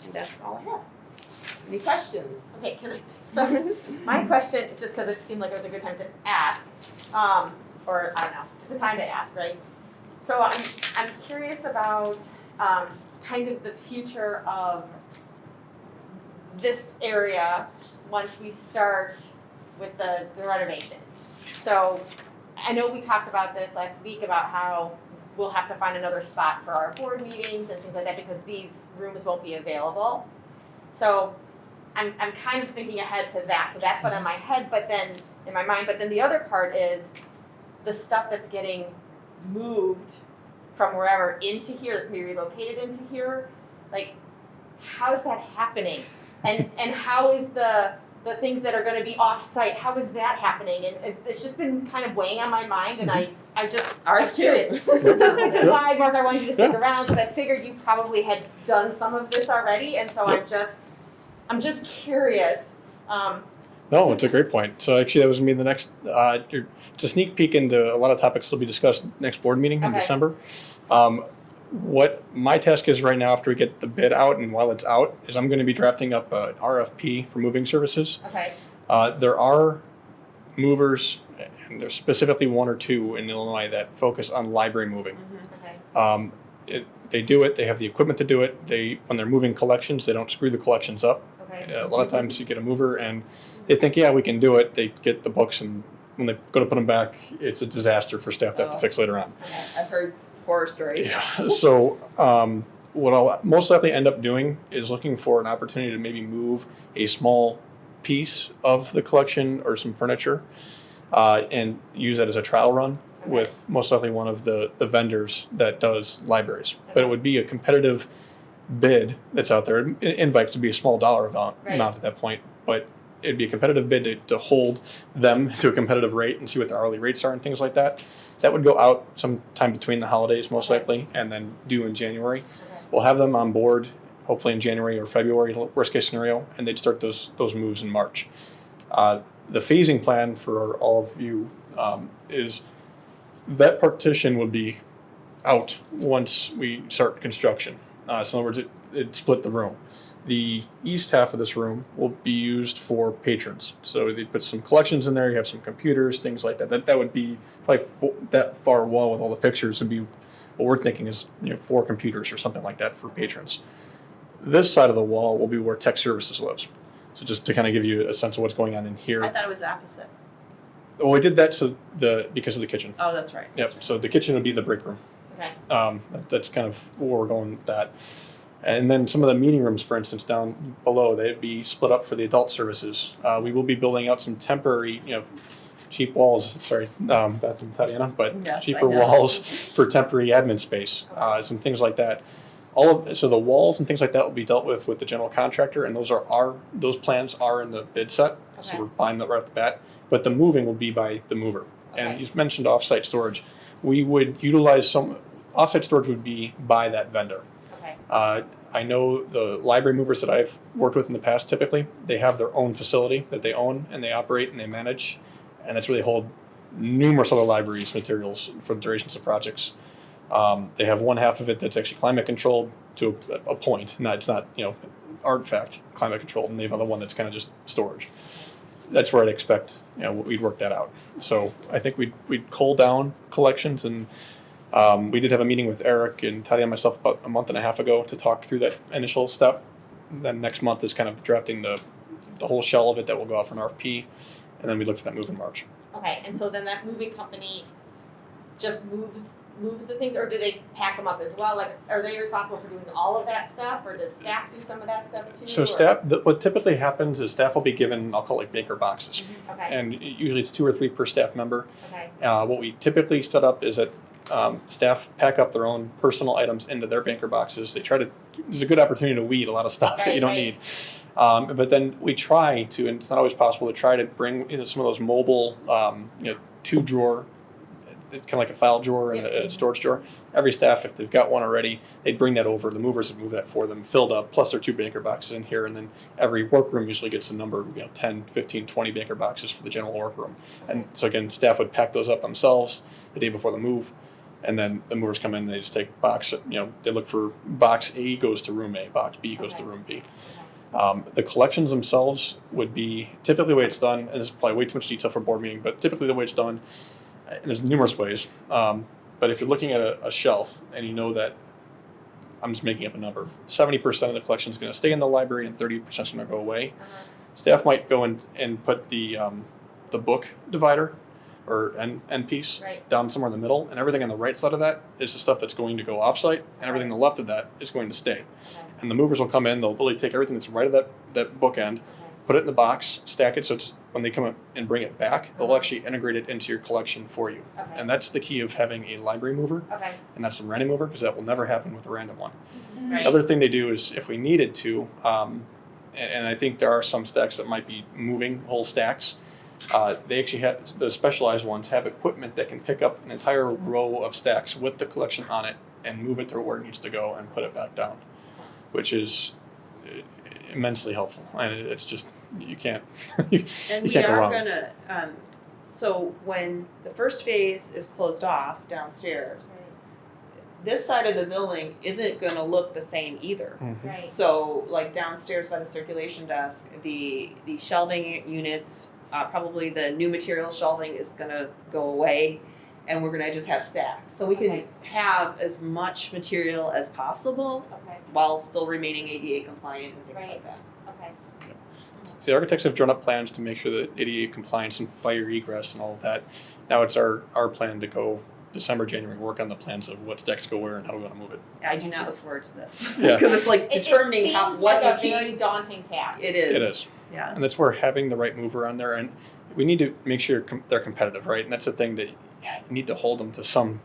And that's all I have. Any questions? Okay, can I? So my question is just because it seemed like it was a good time to ask, or I don't know, it's a time to ask, right? So I'm curious about kind of the future of this area once we start with the renovation. So I know we talked about this last week about how we'll have to find another spot for our board meetings and things like that because these rooms won't be available. So I'm kind of thinking ahead to that. So that's what's in my head, but then in my mind. But then the other part is the stuff that's getting moved from wherever into here, that's being relocated into here. Like, how is that happening? And how is the things that are going to be off-site? How is that happening? And it's just been kind of weighing on my mind, and I'm curious. So, which is why, Mark, I wanted you to stick around because I figured you probably had done some of this already, and so I'm just curious. No, it's a great point. So actually that was going to be the next, to sneak peek into a lot of topics that will be discussed next board meeting in December. What my task is right now after we get the bid out and while it's out is I'm going to be drafting up an RFP for moving services. Okay. There are movers, and there's specifically 1 or 2 in Illinois that focus on library moving. Okay. They do it, they have the equipment to do it. When they're moving collections, they don't screw the collections up. Okay. A lot of times you get a mover and they think, yeah, we can do it. They get the books and when they go to put them back, it's a disaster for staff to have to fix later on. Okay. I've heard horror stories. Yeah. So what I'll most likely end up doing is looking for an opportunity to maybe move a small piece of the collection or some furniture and use that as a trial run with most likely one of the vendors that does libraries. But it would be a competitive bid that's out there. Invites to be a small dollar amount at that point, but it'd be a competitive bid to hold them to a competitive rate and see what the hourly rates are and things like that. That would go out sometime between the holidays most likely and then due in January. We'll have them on board hopefully in January or February, worst case scenario, and they'd start those moves in March. The phasing plan for all of you is that partition will be out once we start construction. So in other words, it split the room. The east half of this room will be used for patrons. So they put some collections in there, you have some computers, things like that. That would be probably that far wall with all the pictures would be what we're thinking is 4 computers or something like that for patrons. This side of the wall will be where tech services lives. So just to kind of give you a sense of what's going on in here. I thought it was opposite. Well, we did that because of the kitchen. Oh, that's right. Yep. So the kitchen would be the break room. Okay. That's kind of where we're going with that. And then some of the meeting rooms, for instance, down below, they'd be split up for the adult services. We will be building out some temporary, cheap walls. Sorry, Beth and Tatiana, but Yes, cheaper I know. walls for temporary admin space, some things like that. So the walls and things like that will be dealt with the general contractor, and those plans are in the bid set. So Okay. we're buying that right off the bat. But the moving will be by the mover. Okay. And you mentioned offsite storage. We would utilize offsite storage would be by that vendor. Okay. I know the library movers that I've worked with in the past, typically, they have their own facility that they own and they operate and they manage. And that's where they hold numerous other libraries materials for durations of projects. They have one half of it that's actually climate controlled to a point. It's not, artifact climate controlled, and they have another one that's kind of just storage. That's where I'd expect, we'd work that out. So I think we'd cull down collections, and we did have a meeting with Eric and Tati and myself about a month and a half ago to talk through that initial step. Then next month is kind of drafting the whole shell of it that will go out for an RFP, and then we look for that move in March. Okay, and so then that moving company just moves the things, or do they pack them up as well? Like, are they responsible for doing all of that stuff, or does staff do some of that stuff too? So or- staff, what typically happens is staff will be given, I'll call it baker boxes. Okay, And usually it's 2 or 3 per staff member. okay, What we typically set up is that staff pack up their own personal items into their banker boxes. There's a good opportunity to weed a lot of stuff that you don't need. But then we try to, and it's not always possible, to try to bring some of those mobile, 2-drawer, it's kind of like a file drawer and a storage drawer. Every staff, if they've got one already, they'd bring that over. The movers would move that for them, filled up, plus their 2 banker boxes in here. And then every workroom usually gets a number, 10, 15, 20 banker boxes for the general workroom. And so again, staff would pack those up themselves the day before the move. And then the movers come in and they just take box, they look for box A goes to room A, box B goes to room B. The collections themselves would be typically the way it's done, and this is probably way too much detail for a board meeting, but typically the way it's done, and there's numerous ways. But if you're looking at a shelf and you know that, I'm just making up a number, 70% of the collection is going to stay in the library and 30% is going to go away. Staff might go and put the book divider or end piece down somewhere in the middle, and everything on the right side of that is the stuff that's going to go offsite, and everything on the left of that is going to stay. And the movers will come in, they'll really take everything that's right of that bookend, put it in the box, stack it, so it's when they come up and bring it back, they'll actually integrate it into your collection for you. And that's the key of having a library mover, and that's a random mover, because that will never happen with a random one. The other thing they do is, if we needed to, and I think there are some stacks that might be moving whole stacks, they actually have, the specialized ones have equipment that can pick up an entire row of stacks with the collection on it and move it to where it needs to go and put it back down, which is immensely helpful. And it's just, you can't, you And we can't go are wrong. gonna, so when the first phase is closed off downstairs, this side of the building isn't gonna look the same either. right, So like downstairs by the circulation desk, the shelving units, probably the new material shelving is gonna go away, and we're gonna just have stacks. So we can Okay. have as much material as possible okay, while still remaining ADA compliant and things Right. like that. okay, So the architects have drawn up plans to make sure that ADA compliance and fire egress and all of that. Now it's our plan to go December, January, work on the plans of what decks go where and how we want to move it. I do not look forward to this. Yeah. Because it's like It determining how, seems what like you a very keep. daunting task. It is. It is. Yeah. And that's where having the right mover on there, and we need to make sure they're competitive, right? And that's the thing that you need to hold them to some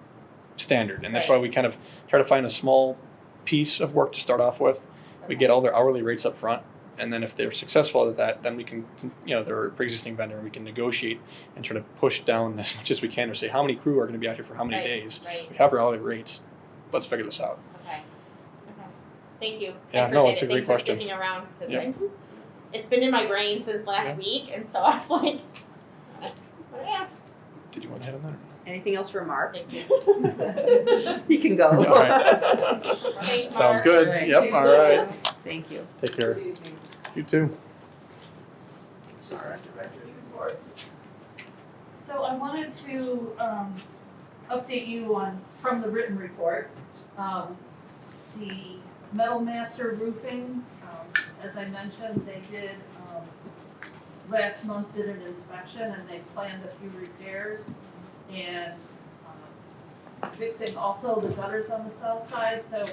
standard. And that's why we kind of try to find a small piece of work to start off with. We get all their hourly rates up front. And then if they're successful at that, then we can, they're a pre-existing vendor, and we can negotiate and try to push down as much as we can, or say how many crew are going to be out here for how many days. Right. We have our hourly rates. Let's figure this out. Okay. Thank you. Yeah, I no, appreciate it's a it. great Thanks question. for sticking around, because Yeah. it's been in my brain since last week, and so I was like, yeah, Did you want to head on that? Anything else for Mark? thank you. He can go. All right. Thanks, Sounds Mark. good. Right. Yep. All right. Thank you. Take care. You too. Sorry, director's report. So I wanted to update you from the written report. The Metal Master Roofing, as I mentioned, they did last month did an inspection and they planned a few repairs and fixing also the gutters on the south side, so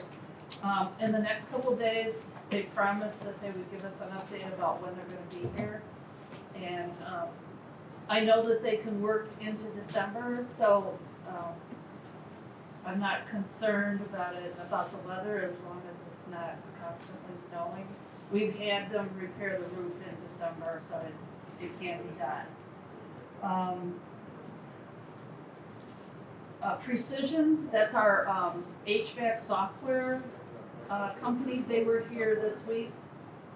in the next couple of days, they promised that they would give us an update about when they're gonna be here. And I know that they can work into December, so I'm not concerned about it, about the weather, as long as it's not constantly snowing. We've had them repair the roof in December, so it can be done. Precision, that's our HVAC software company. They were here this week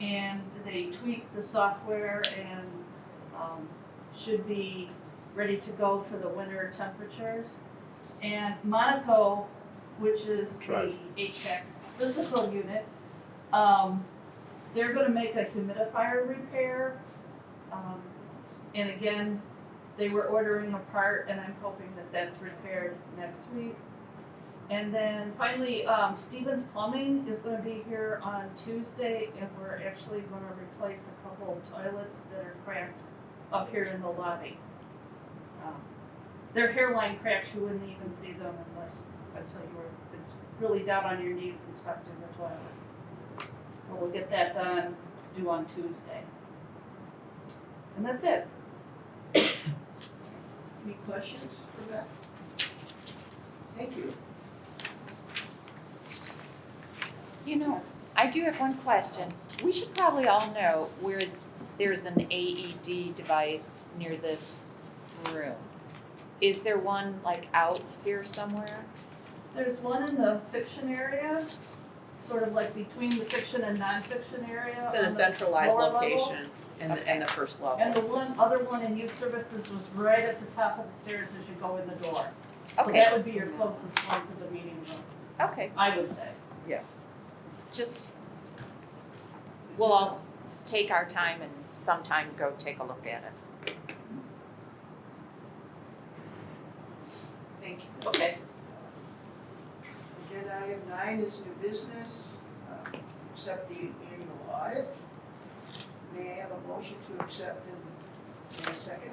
and they tweaked the software and should be ready to go for the winter temperatures. And Monaco, which is the HVAC physical unit, they're gonna make a humidifier repair. And again, they were ordering a part and I'm hoping that that's repaired next week. And then finally, Stevens Plumbing is gonna be here on Tuesday and we're actually gonna replace a couple of toilets that are cracked up here in the lobby. Their hairline cracks, you wouldn't even see them until you were, it's really down on your knees inspecting the toilets. But we'll get that done, it's due on Tuesday. And that's it. Any questions for that? Thank you. You know, I do have one question. We should probably all know where there's an AED device near this room. Is there one like out here somewhere? There's one in the fiction area, sort of like between the fiction and non-fiction area. It's in a on the centralized lower level. location in the first level. And the other one in youth services was right at the top of the stairs as you go in the door. So Okay. that would be your closest one to the meeting room, Okay, I would say. Yes. just, we'll all take our time and sometime go take a look at it. Thank you. Okay. Agenda item 9 is new business, accept the annual audit. May I have a motion to accept in a second?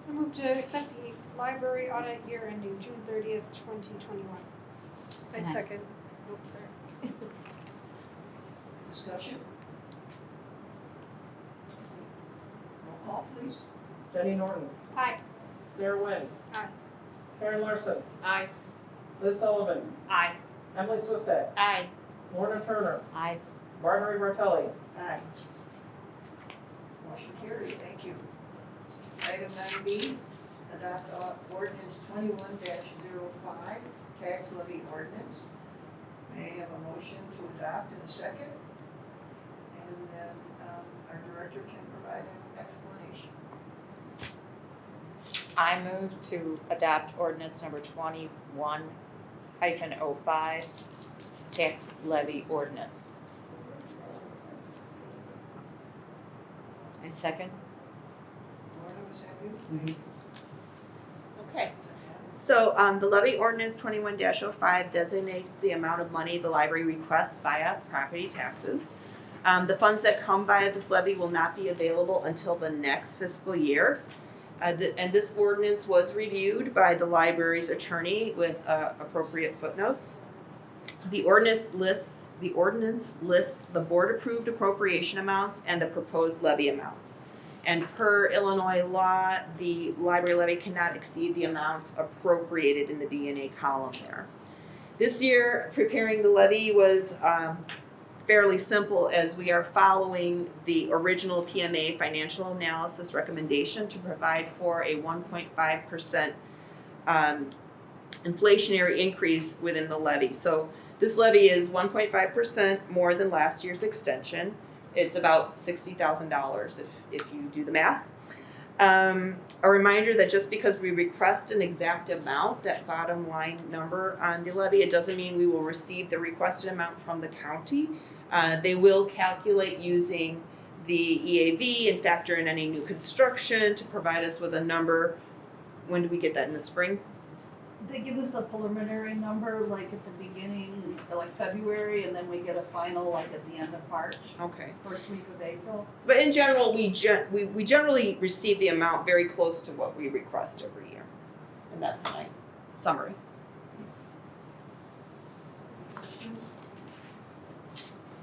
I move to accept the library audit year ending June 30th, 2021. Can I- second. Oh, sorry. Discussion? Roll call, please. Jenny Norton, Aye. Sarah Wynn. Aye. Karen Larson, Aye. Liz Sullivan, Aye. Emily Swistak, Aye. Lorna Turner, Aye. Marjorie Martelli. Aye. Motion carried, thank you. Item 9B, adopt ordinance 21-05, tax levy ordinance. May I have a motion to adopt in a second? And then our director can provide an explanation. I move to adopt ordinance number 21-05, tax levy ordinance. I second. Lorna, was that you? Okay. So, the levy ordinance 21-05 designates the amount of money the library requests via property taxes. The funds that come via this levy will not be available until the next fiscal year. And this ordinance was reviewed by the library's attorney with appropriate footnotes. The ordinance lists the board-approved appropriation amounts and the proposed levy amounts. And per Illinois law, the library levy cannot exceed the amounts appropriated in the D&A column there. This year, preparing the levy was fairly simple, as we are following the original PMA financial analysis recommendation to provide for a 1.5% inflationary increase within the levy. So this levy is 1.5% more than last year's extension. It's about $60,000 if you do the math. A reminder that just because we request an exact amount, that bottom line number on the levy, it doesn't mean we will receive the requested amount from the county. They will calculate using the EAV and factor in any new construction to provide us with a number. When do we get that, in the spring? they give us a preliminary number like at the beginning, like February, and then we get a final like at the end of March, Okay. first week of April. But in general, we generally receive the amount very close to what we request every year. And that's my summary.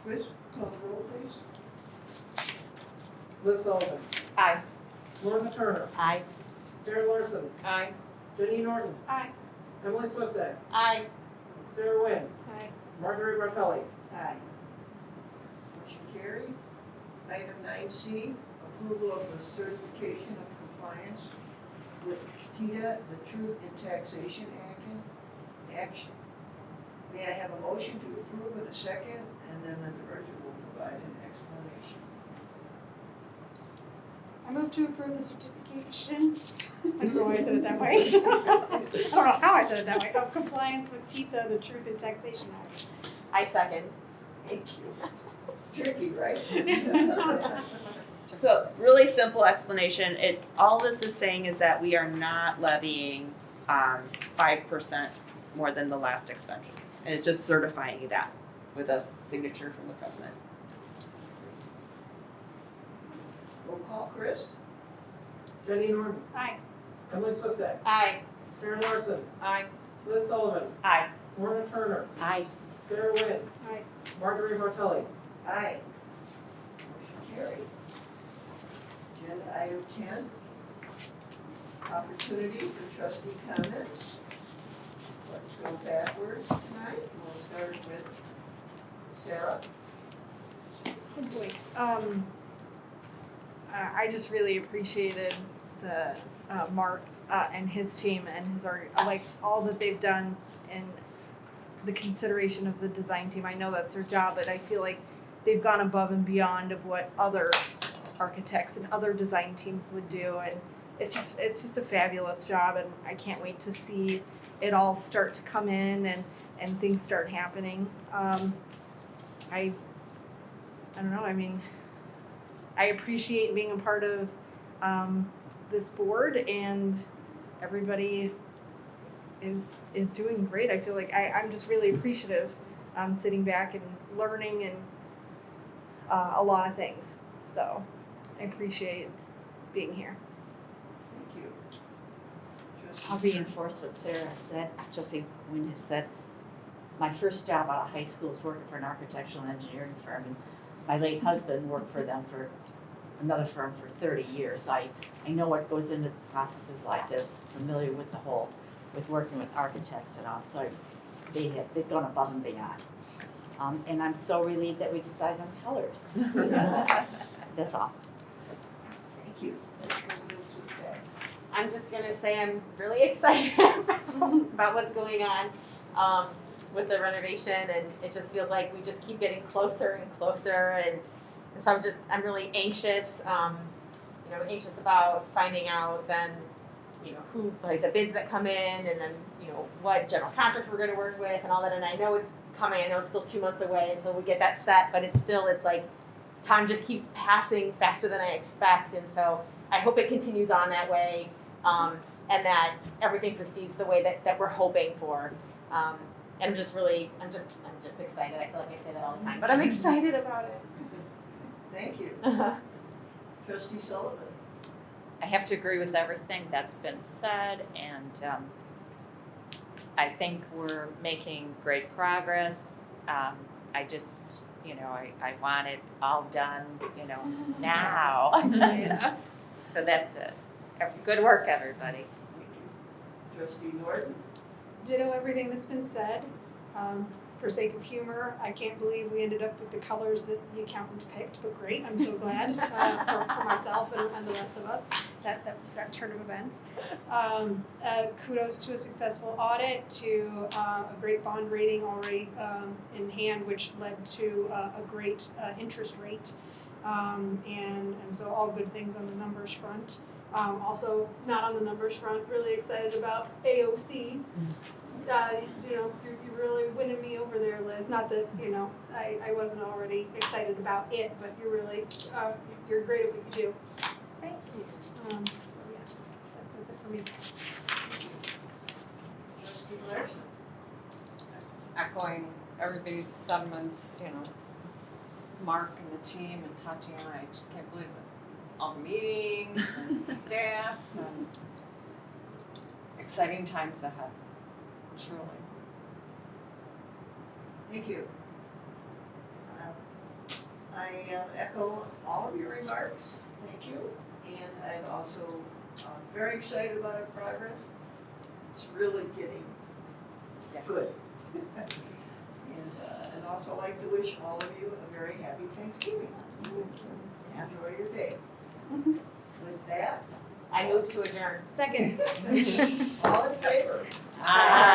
Chris, call the roll, please. Liz Sullivan, Aye. Lorna Turner, Aye. Sarah Larson, Aye. Jenny Norton, Aye. Emily Swistak, Aye. Sarah Wynn, Aye. Marjorie Bartelli. Aye. Motion carried. Item 9C, approval of the certification of compliance with TITA, the Truth in Taxation Action. May I have a motion to approve in a second, and then the director will provide an explanation. I move to approve the certification. I don't know why I said it that way. I don't know how I said it that way. Of compliance with TITA, the Truth in Taxation Act. I second. Thank you. It's tricky, right? So really simple explanation. All this is saying is that we are not levying 5% more than the last extension. And it's just certifying that with a signature from the president. Roll call, Chris? Jenny Norton, Aye. Emily Swistak, Aye. Sarah Larson, Aye. Liz Sullivan, Aye. Lorna Turner, Aye. Sarah Wynn, Aye. Marjorie Bartelli. Aye. Motion carried. Agenda item 10, opportunity for trustee comments. Let's go backwards tonight. We'll start with Sarah. Oh boy. I just really appreciated the Mark and his team and like all that they've done and the consideration of the design team. I know that's their job, but I feel like they've gone above and beyond of what other architects and other design teams would do, and it's just a fabulous job, and I can't wait to see it all start to come in and things start happening. I don't know. I mean, I appreciate being a part of this board, and everybody is doing great. I feel like I'm just really appreciative, sitting back and learning and a lot of things. So I appreciate being here. Thank you. I'll reinforce what Sarah said, Trustee Wynn has said. My first job out of high school was working for an architectural and engineering firm, and my late husband worked for them for another firm for 30 years. I know what goes into processes like this, familiar with with working with architects and all, so they've gone above and beyond. And I'm so relieved that we decided on colors. That's all. Thank you. Let's go to Ms. Swistak. I'm just gonna say I'm really excited about what's going on with the renovation, and it just feels like we just keep getting closer and closer, and so I'm really anxious, anxious about finding out then, who, like the bids that come in, and then, what general contract we're gonna work with and all that, and I know it's coming, I know it's still 2 months away until we get that set, but it's like time just keeps passing faster than I expect, and so I hope it continues on that way, and that everything proceeds the way that we're hoping for. And I'm just excited. I feel like I say that all the time, but I'm excited about it. Thank you. Trustee Sullivan. I have to agree with everything that's been said, and I think we're making great progress. I just, I want it all done, now. Yeah. So that's it. Good work, everybody. Trustee Norton. Ditto everything that's been said. For sake of humor, I can't believe we ended up with the colors that the accountant picked, but great, I'm so glad for myself and the rest of us, that turn of events. Kudos to a successful audit, to a great bond rating already in hand, which led to a great interest rate. And so all good things on the numbers front. Also, not on the numbers front, really excited about AOC. You're really winning me over there, Liz. Not that, I wasn't already excited about it, but you're really, you're great at what you do. Thank you. So yes, that's it for me. Trustee Larson. Echoing everybody's sentiments, it's Mark and the team and Tatiana, I just can't believe it. All the meetings and staff and exciting times ahead, truly. Thank you. I echo all of your remarks, thank you. And I'm also very excited about our progress. It's really getting good. And also like to wish all of you a very happy Thanksgiving. Enjoy your day. With that, I move to adjourn. Second. all in favor? Aye.